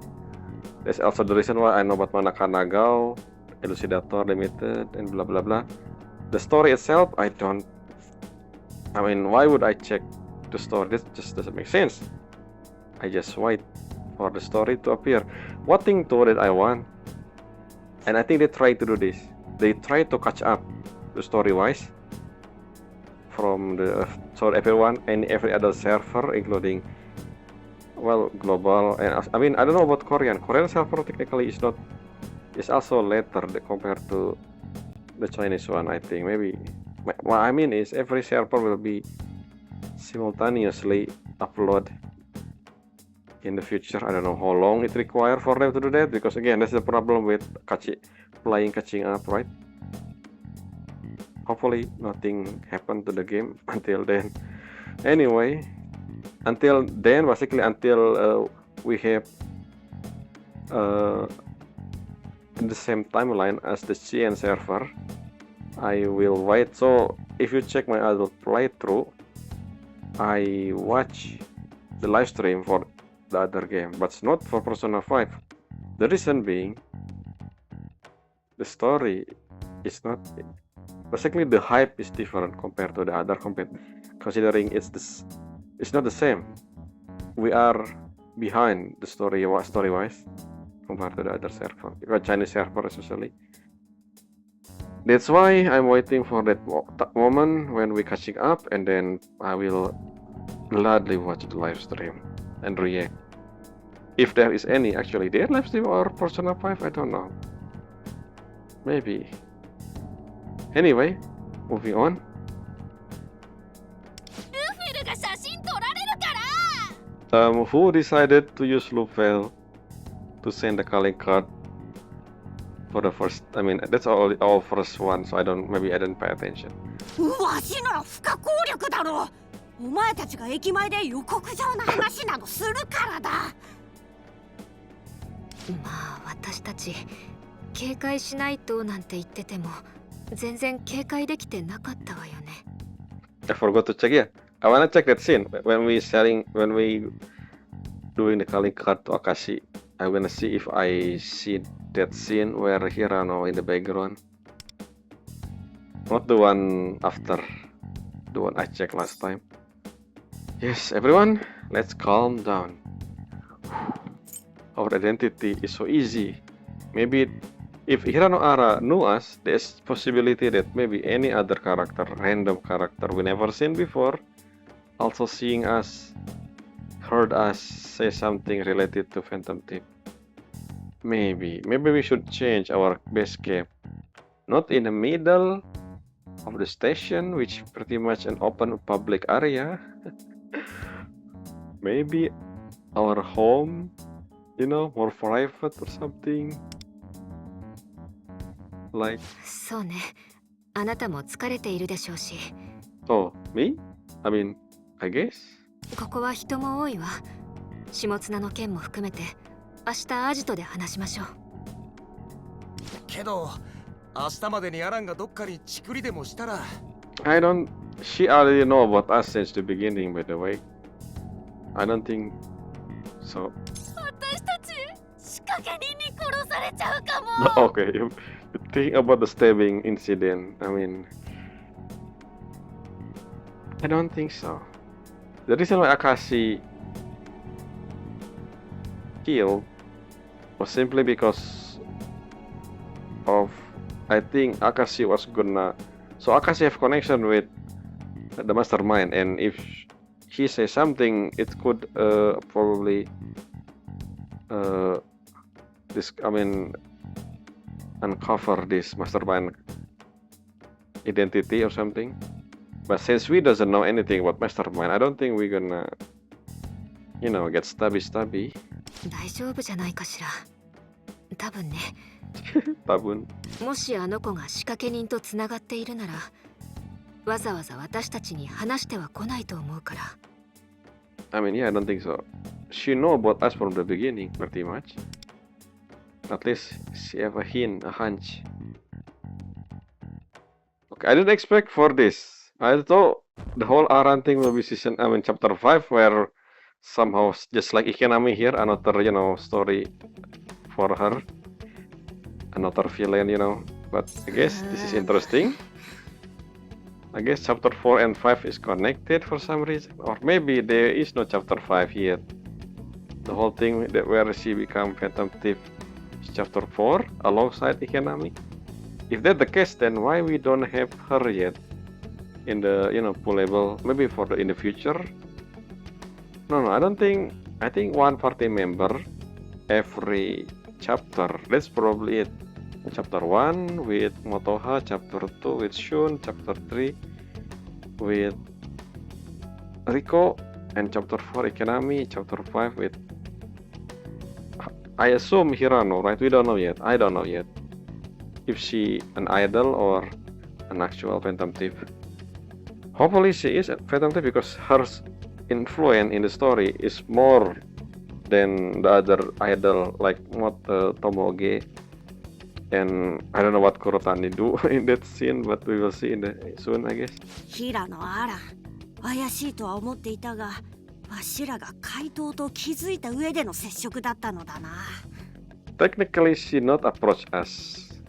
That's also the reason why I know about Manaka Nagao, Elucidator Limited, and blah blah blah. The story itself, I mean, why would I check the story? This just doesn't make sense. I just wait for the story to appear. One thing too that I want, and I think they try to do this. They try to catch up the story-wise from the everyone and every other server, including global. And I mean, I don't know about Korean. Korean server technically is also later compared to the Chinese one. I think maybe. What I mean is every server will be simultaneously upload in the future. I don't know how long it requires for them to do that, because again, that's the problem with catching up, right? Hopefully nothing happened to the game until then. Anyway, until then, basically until we have in the same timeline as the CN server, I will wait. So if you check my other playthrough, I watch the live stream for the other game, but it's not for Persona 5. The reason being, the story is not, basically the hype is different compared to the other considering it's not the same. We are behind the story wise compared to the other server, Chinese server especially. That's why I'm waiting for that moment when we're catching up, and then I will gladly watch the live stream and react. If there is any actually there live stream or Persona 5, I don't know. Maybe. Anyway, moving on. Who decided to use Lufel to send the calling card for the first? I mean, that's all first one, so I didn't pay attention. わしのは不可抗力だろう。お前たちが駅前で予告状の話などするからだ。まあ私たち警戒しないとなんて言ってても全然警戒できてなかったわよね。I forgot to check. Yeah, I wanna check that scene when we doing the calling card to Akashi. I'm gonna see if I see that scene where Hirano in the background. Not the one after, the one I checked last time. Yes, everyone, let's calm down. Our identity is so easy. Maybe if Hirano Ara knew us, there's possibility that maybe any other character, random character we never seen before, also seeing us, heard us say something related to Phantom Thief. Maybe we should change our base camp, not in the middle of the station, which pretty much an open public area. Maybe our home, more private or something. Like. そうね。あなたも疲れているでしょうし。Oh, me? I mean, I guess. ここは人も多いわ。下綱の件も含めて明日アジトで話しましょう。けど明日までにアランがどっかにチクリでもしたら。I don't. She already know about us since the beginning, by the way. I don't think so. 私たち仕掛け人に殺されちゃうかも。 Okay, you think about the stabbing incident. I mean, I don't think so. The reason why Akashi killed was simply because of, I think Akashi was gonna. So Akashi have connection with the mastermind, and if he says something, it could probably uncover this mastermind identity or something. But since we doesn't know anything about mastermind, I don't think we're gonna, get stabby. 大丈夫じゃないかしら。多分ね。多分。もしあの子が仕掛け人とつながっているなら、わざわざ私たちに話しては来ないと思うから。I mean, yeah, I don't think so. She know about us from the beginning, pretty much. At least she have a hint, a hunch. Okay, I didn't expect for this. I thought the whole Aran thing will be chapter 5, where somehow, just like Ikenami here, another, story for her. Another villain, But I guess this is interesting. I guess chapter 4 and 5 is connected for some reason. Or maybe there is no chapter 5 yet. The whole thing where she become Phantom Thief is chapter 4 alongside Ikenami. If that's the case, then why we don't have her yet in the pullable? Maybe in the future. No, I don't think. I think one party member every chapter. That's probably it. Chapter 1 with Motoha, chapter 2 with Shun, chapter 3 with Riko, and chapter 4 Ikenami, chapter 5 with, I assume, Hirano, right? We don't know yet. I don't know yet if she an idol or an actual Phantom Thief. Hopefully she is a Phantom Thief because her influence in the story is more than the other idol like Tomoge. And I don't know what Kurotani do in that scene, but we will see soon, I guess. 平野アラン、怪しいとは思っていたが、わしらが怪盗と気づいた上での接触だったのだな。Technically, she not approach us.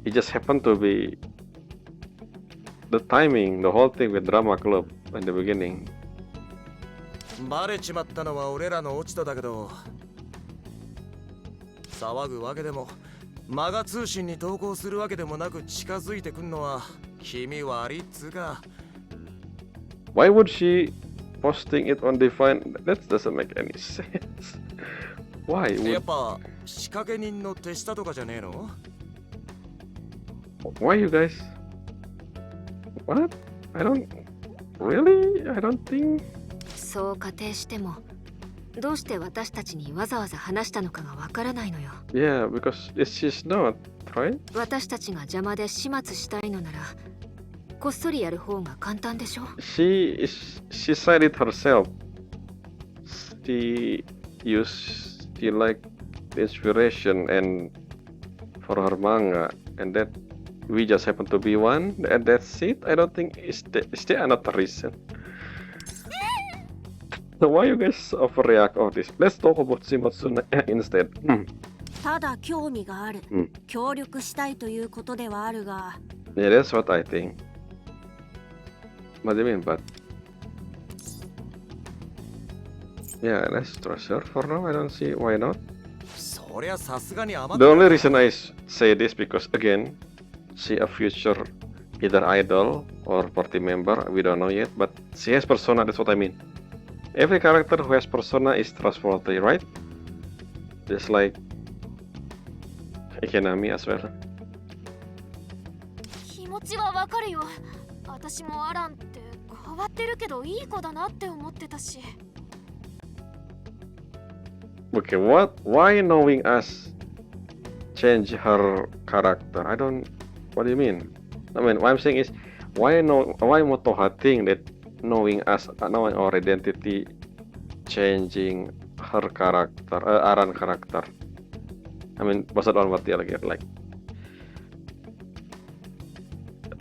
It just happened to be the timing, the whole thing with Drama Club in the beginning. バレちまったのは俺らの落ち度だけど、騒ぐわけでもマガ通信に投稿するわけでもなく近づいてくんのは気味悪いっつうか。Why would she posting it on Define? That doesn't make any sense. Why would... やっぱ仕掛け人の手下とかじゃねえの？ Why you guys? What? I don't... Really? I don't think... そう仮定しても、どうして私たちにわざわざ話したのかがわからないのよ。Yeah, because she's not, right? 私たちが邪魔で始末したいのなら、こっそりやる方が簡単でしょ。She said it herself. She like the inspiration and for her manga, and that we just happen to be one, and that's it. I don't think is there another reason. So why you guys overreact all this? Let's talk about Shimatsu instead. ただ興味がある。協力したいということではあるが。Yeah, that's what I think. What do you mean, but? Yeah, let's trust her for now. I don't see why not. そりゃさすがに余っ The only reason I say this because again, she a future either idol or party member. We don't know yet, but she has persona. That's what I mean. Every character who has persona is trustworthy, right? Just like Ikenami as well. 気持ちはわかるよ。私もアランって変わってるけどいい子だなって思ってたし。Okay, why knowing us change her character? I don't... What do you mean? I mean, what I'm saying is, why Motoha think that knowing us, knowing our identity, changing her character, Aran character? I mean, based on what they like.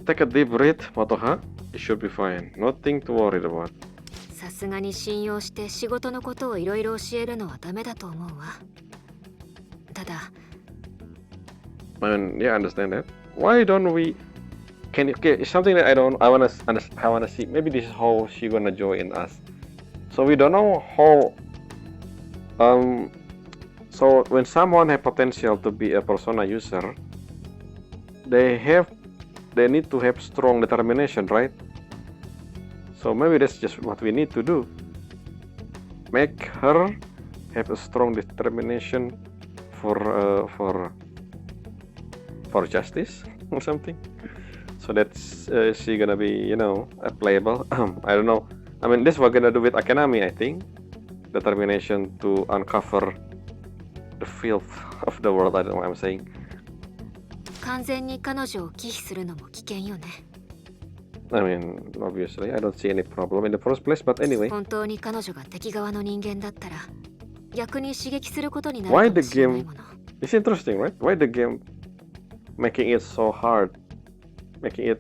take a deep breath, Motoha. It should be fine. Nothing to worry about. さすがに信用して仕事のことをいろいろ教えるのはダメだと思うわ。ただ I mean, yeah, I understand that. Why don't we? Can you? Okay, something that I don't. I wanna see. Maybe this is how she gonna join us. So we don't know how. So when someone have potential to be a persona user, they need to have strong determination, right? So maybe that's just what we need to do. Make her have a strong determination for justice or something. So that's she gonna be, you know, playable. I don't know. I mean, this we're gonna do with Akanami, I think. Determination to uncover the filth of the world. I don't know what I'm saying. 完全に彼女を忌避するのも危険よね。I mean, obviously, I don't see any problem in the first place, but anyway. 本当に彼女が敵側の人間だったら逆に刺激することになる Why かも the しれない game? もの。 It's interesting, right? Why the game making it so hard, making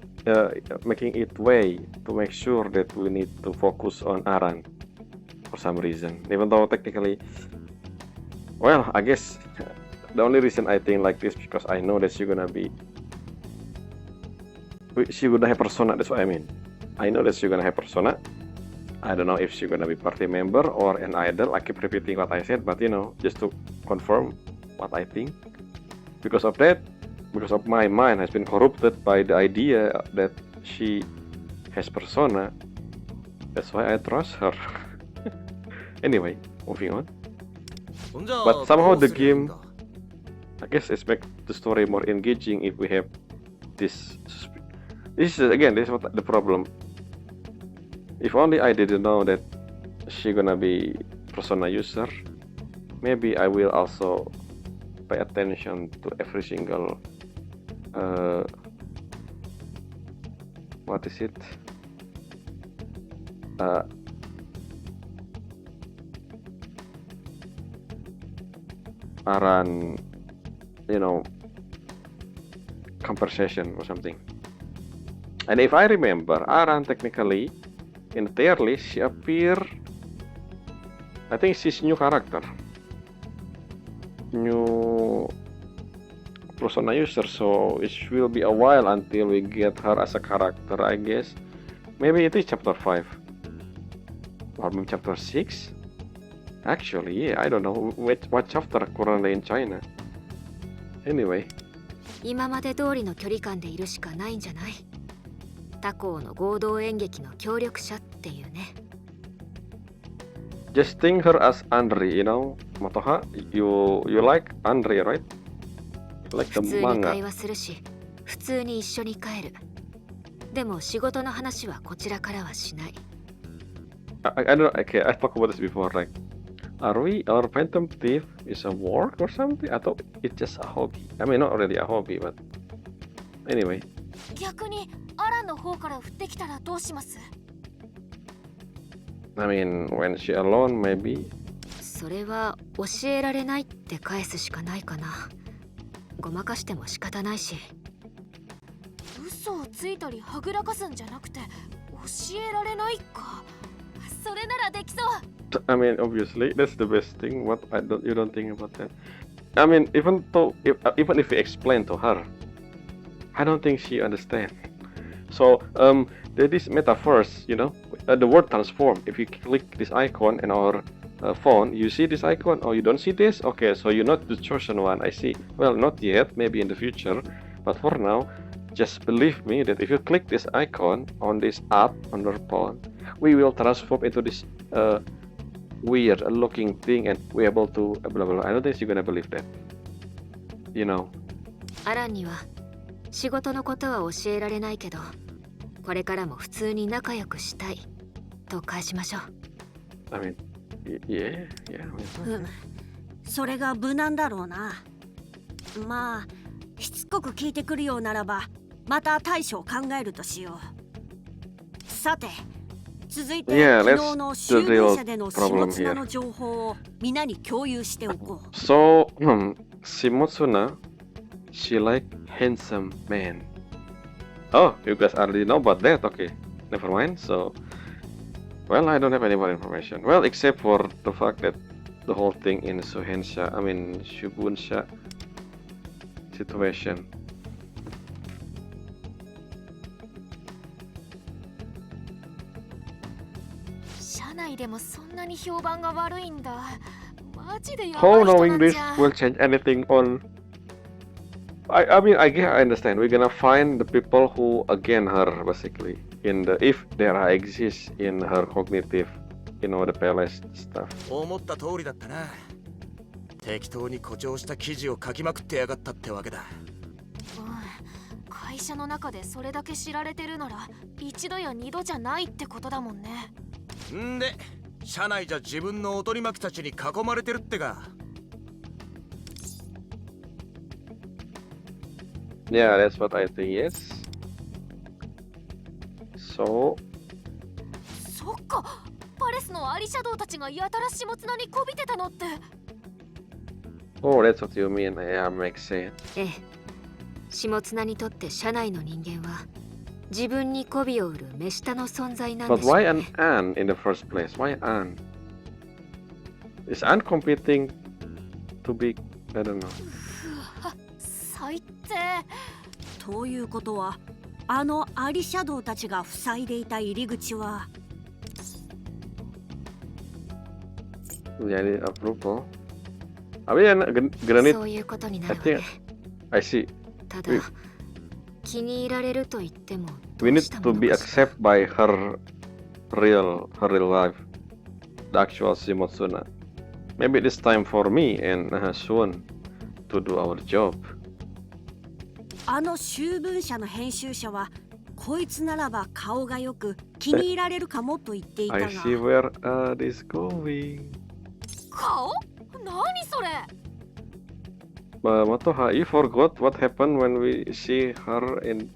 it way to make sure that we need to focus on Aran for some reason, even though technically, well, I guess the only reason I think like this because I know that she's gonna have persona. That's what I mean. I know that she's gonna have persona. I don't know if she's gonna be party member or an idol. I keep repeating what I said, but you know, just to confirm what I think. Because of that, because of my mind has been corrupted by the idea that she has persona. That's why I trust her. Anyway, moving on. But somehow the game, I guess, it's make the story more engaging if we have this. This is what the problem. If only I didn't know that she gonna be persona user, maybe I will also pay attention to every single what is it? Aran, you know, conversation or something. And if I remember, Aran technically in the tier list she appear. I think she's new character, new persona user. So it will be a while until we get her as a character. I guess maybe it is chapter 5 or maybe chapter 6. Actually, yeah, I don't know what chapter currently in China. Anyway. 今まで通りの距離感でいるしかないんじゃない？他校の合同演劇の協力者っていうね。Just think her as Andri, you know, Motoha. You like Andri, right? You like the 普通に manga. 会話するし、普通に一緒に帰る。でも仕事の話はこちらからはしない。I don't know. Okay, I talked about this before. Like, our Phantom Thief is a work or something? I thought it's just a hobby. I mean, not really a hobby, but anyway. 逆にアランの方から降ってきたらどうします？ I mean, when she alone, maybe. それは教えられないって返すしかないかな。ごまかしても仕方ないし。嘘をついたりはぐらかすんじゃなくて教えられないか。それならできそう。I mean, obviously, that's the best thing. What you don't think about that? I mean, even if we explain to her, I don't think she understands. So, there is metaverse, you know, the word transform. If you click this icon in our phone, you see this icon. Oh, you don't see this? Okay, so you're not the chosen one. I see. Well, not yet. Maybe in the future. But for now, just believe me that if you click this icon on this app on your phone, we will transform into this weird looking thing and we're able to blah blah blah. I don't think you're gonna believe that. You know. アランには仕事のことは教えられないけど、これからも普通に仲良くしたいと返しましょう。I mean, yeah. それが無難だろうな。まあしつこく聞いてくるようならばまた対処を考えるとしよう。さて続いて、昨日の集合者での下妻の情報を皆に共有しておこう。So, Shimotsuna, she like handsome man. Oh, you guys already know about that. Okay, never mind. So, well, I don't have any more information. Well, except for the fact that the whole thing in Shubunsha situation. 社内でもそんなに評判が悪いんだ。マジでやば How い人な knowing ん this じゃ。 will change anything on? I mean, I guess I understand. We're gonna find the people who again her basically in the if there exists in her cognitive, the palace stuff. 思った通りだったな。適当に誇張した記事を書きまくってやがったってわけだ。うん。会社の中でそれだけ知られてるなら一度や二度じゃないってことだもんね。んで、社内じゃ自分のおとり巻きたちに囲まれてるってか。Yeah, that's what I think. Yes. So, そっか。パレスのアリシャドウたちがやたら下綱にこびてたのって。oh, that's what you mean. Yeah, makes sense. ええ、下綱にとって社内の人間は自分に媚びを売る目下の存在なんで But しょう why ね。 an in the first place? Why an? Is an competing to be? I don't know. 最低。ということはあのアリシャドウたちが塞いでいた入り口は Jadi approval. Abi yang granite. そういうことにな I るわね think。I see. ただ気に入られると言っても We どう need した to もの be かしら。 accepted by her real life, the actual Shimotsuna. Maybe it's time for me and Shun to do our job. あの秋文社の編集者はこいつならば顔がよく気に入られるかもと言っていた I が see where this going. 顔？何それ？ Matoha, you forgot what happened when we see her in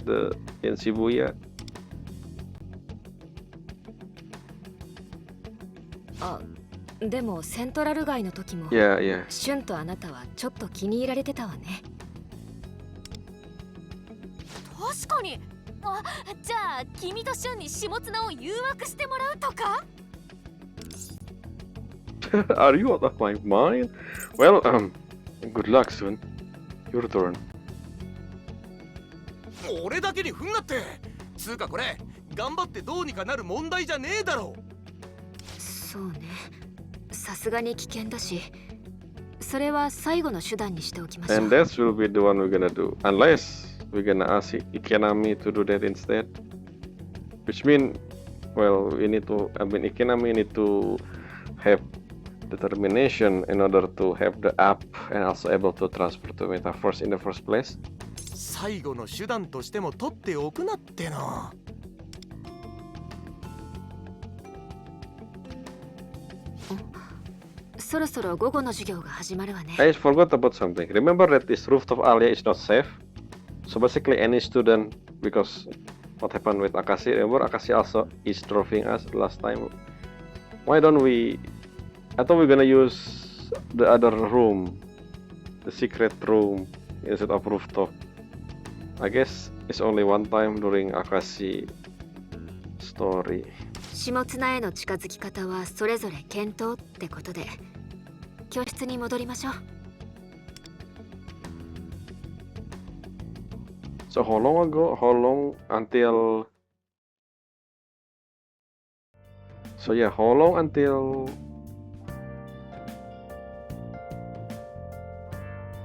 Shibuya. あ、でもセントラル街の時も Yeah, yeah. シュンとあなたはちょっと気に入られてたわね。確かに。あ、じゃあ君とシュンに下綱を誘惑してもらうとか？ Are you out of my mind? Well, good luck, Sun. Your turn. 俺だけに踏んなって。つうかこれ頑張ってどうにかなる問題じゃねえだろ。そうね。さすがに危険だし、それは最後の手段にしておきましょ And う。 that will be the one we're gonna do. Unless we're gonna ask Ikenami to do that instead. Which mean, well, Ikenami need to have determination in order to have the app and also able to transfer to Metaverse in the first place. 最後の手段としても取っておくなっての。そろそろ午後の授業が始まるわね。 I forgot about something. Remember that this rooftop area is not safe? So basically any student, because what happened with Akashi, remember Akashi also eavesdropping us last time. Why don't we... I thought we're gonna use the other room, the secret room, instead of rooftop. I guess it's only one time during Akashi story. 下綱への近づき方はそれぞれ検討ってことで、教室に戻りましょう。 So how long ago? How long until? So yeah, how long until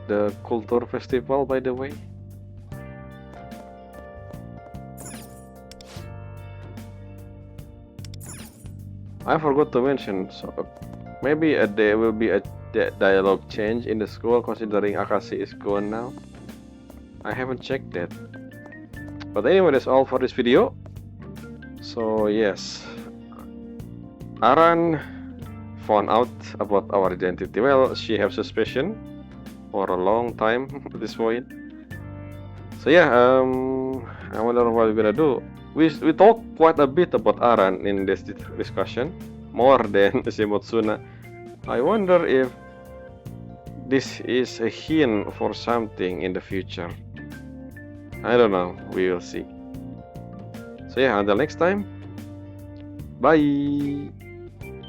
the culture festival? By the way, I forgot to mention. So maybe there will be a dialogue change in the school, considering Akashi is gone now. I haven't checked that. But anyway, that's all for this video. So yes, Aran found out about our identity. Well, she has suspicion for a long time at this point. So yeah, I wonder what we're gonna do. We talked quite a bit about Aran in this discussion, more than Shimotsuna. I wonder if this is a hint for something in the future. I don't know, we will see. So yeah, until next time, bye.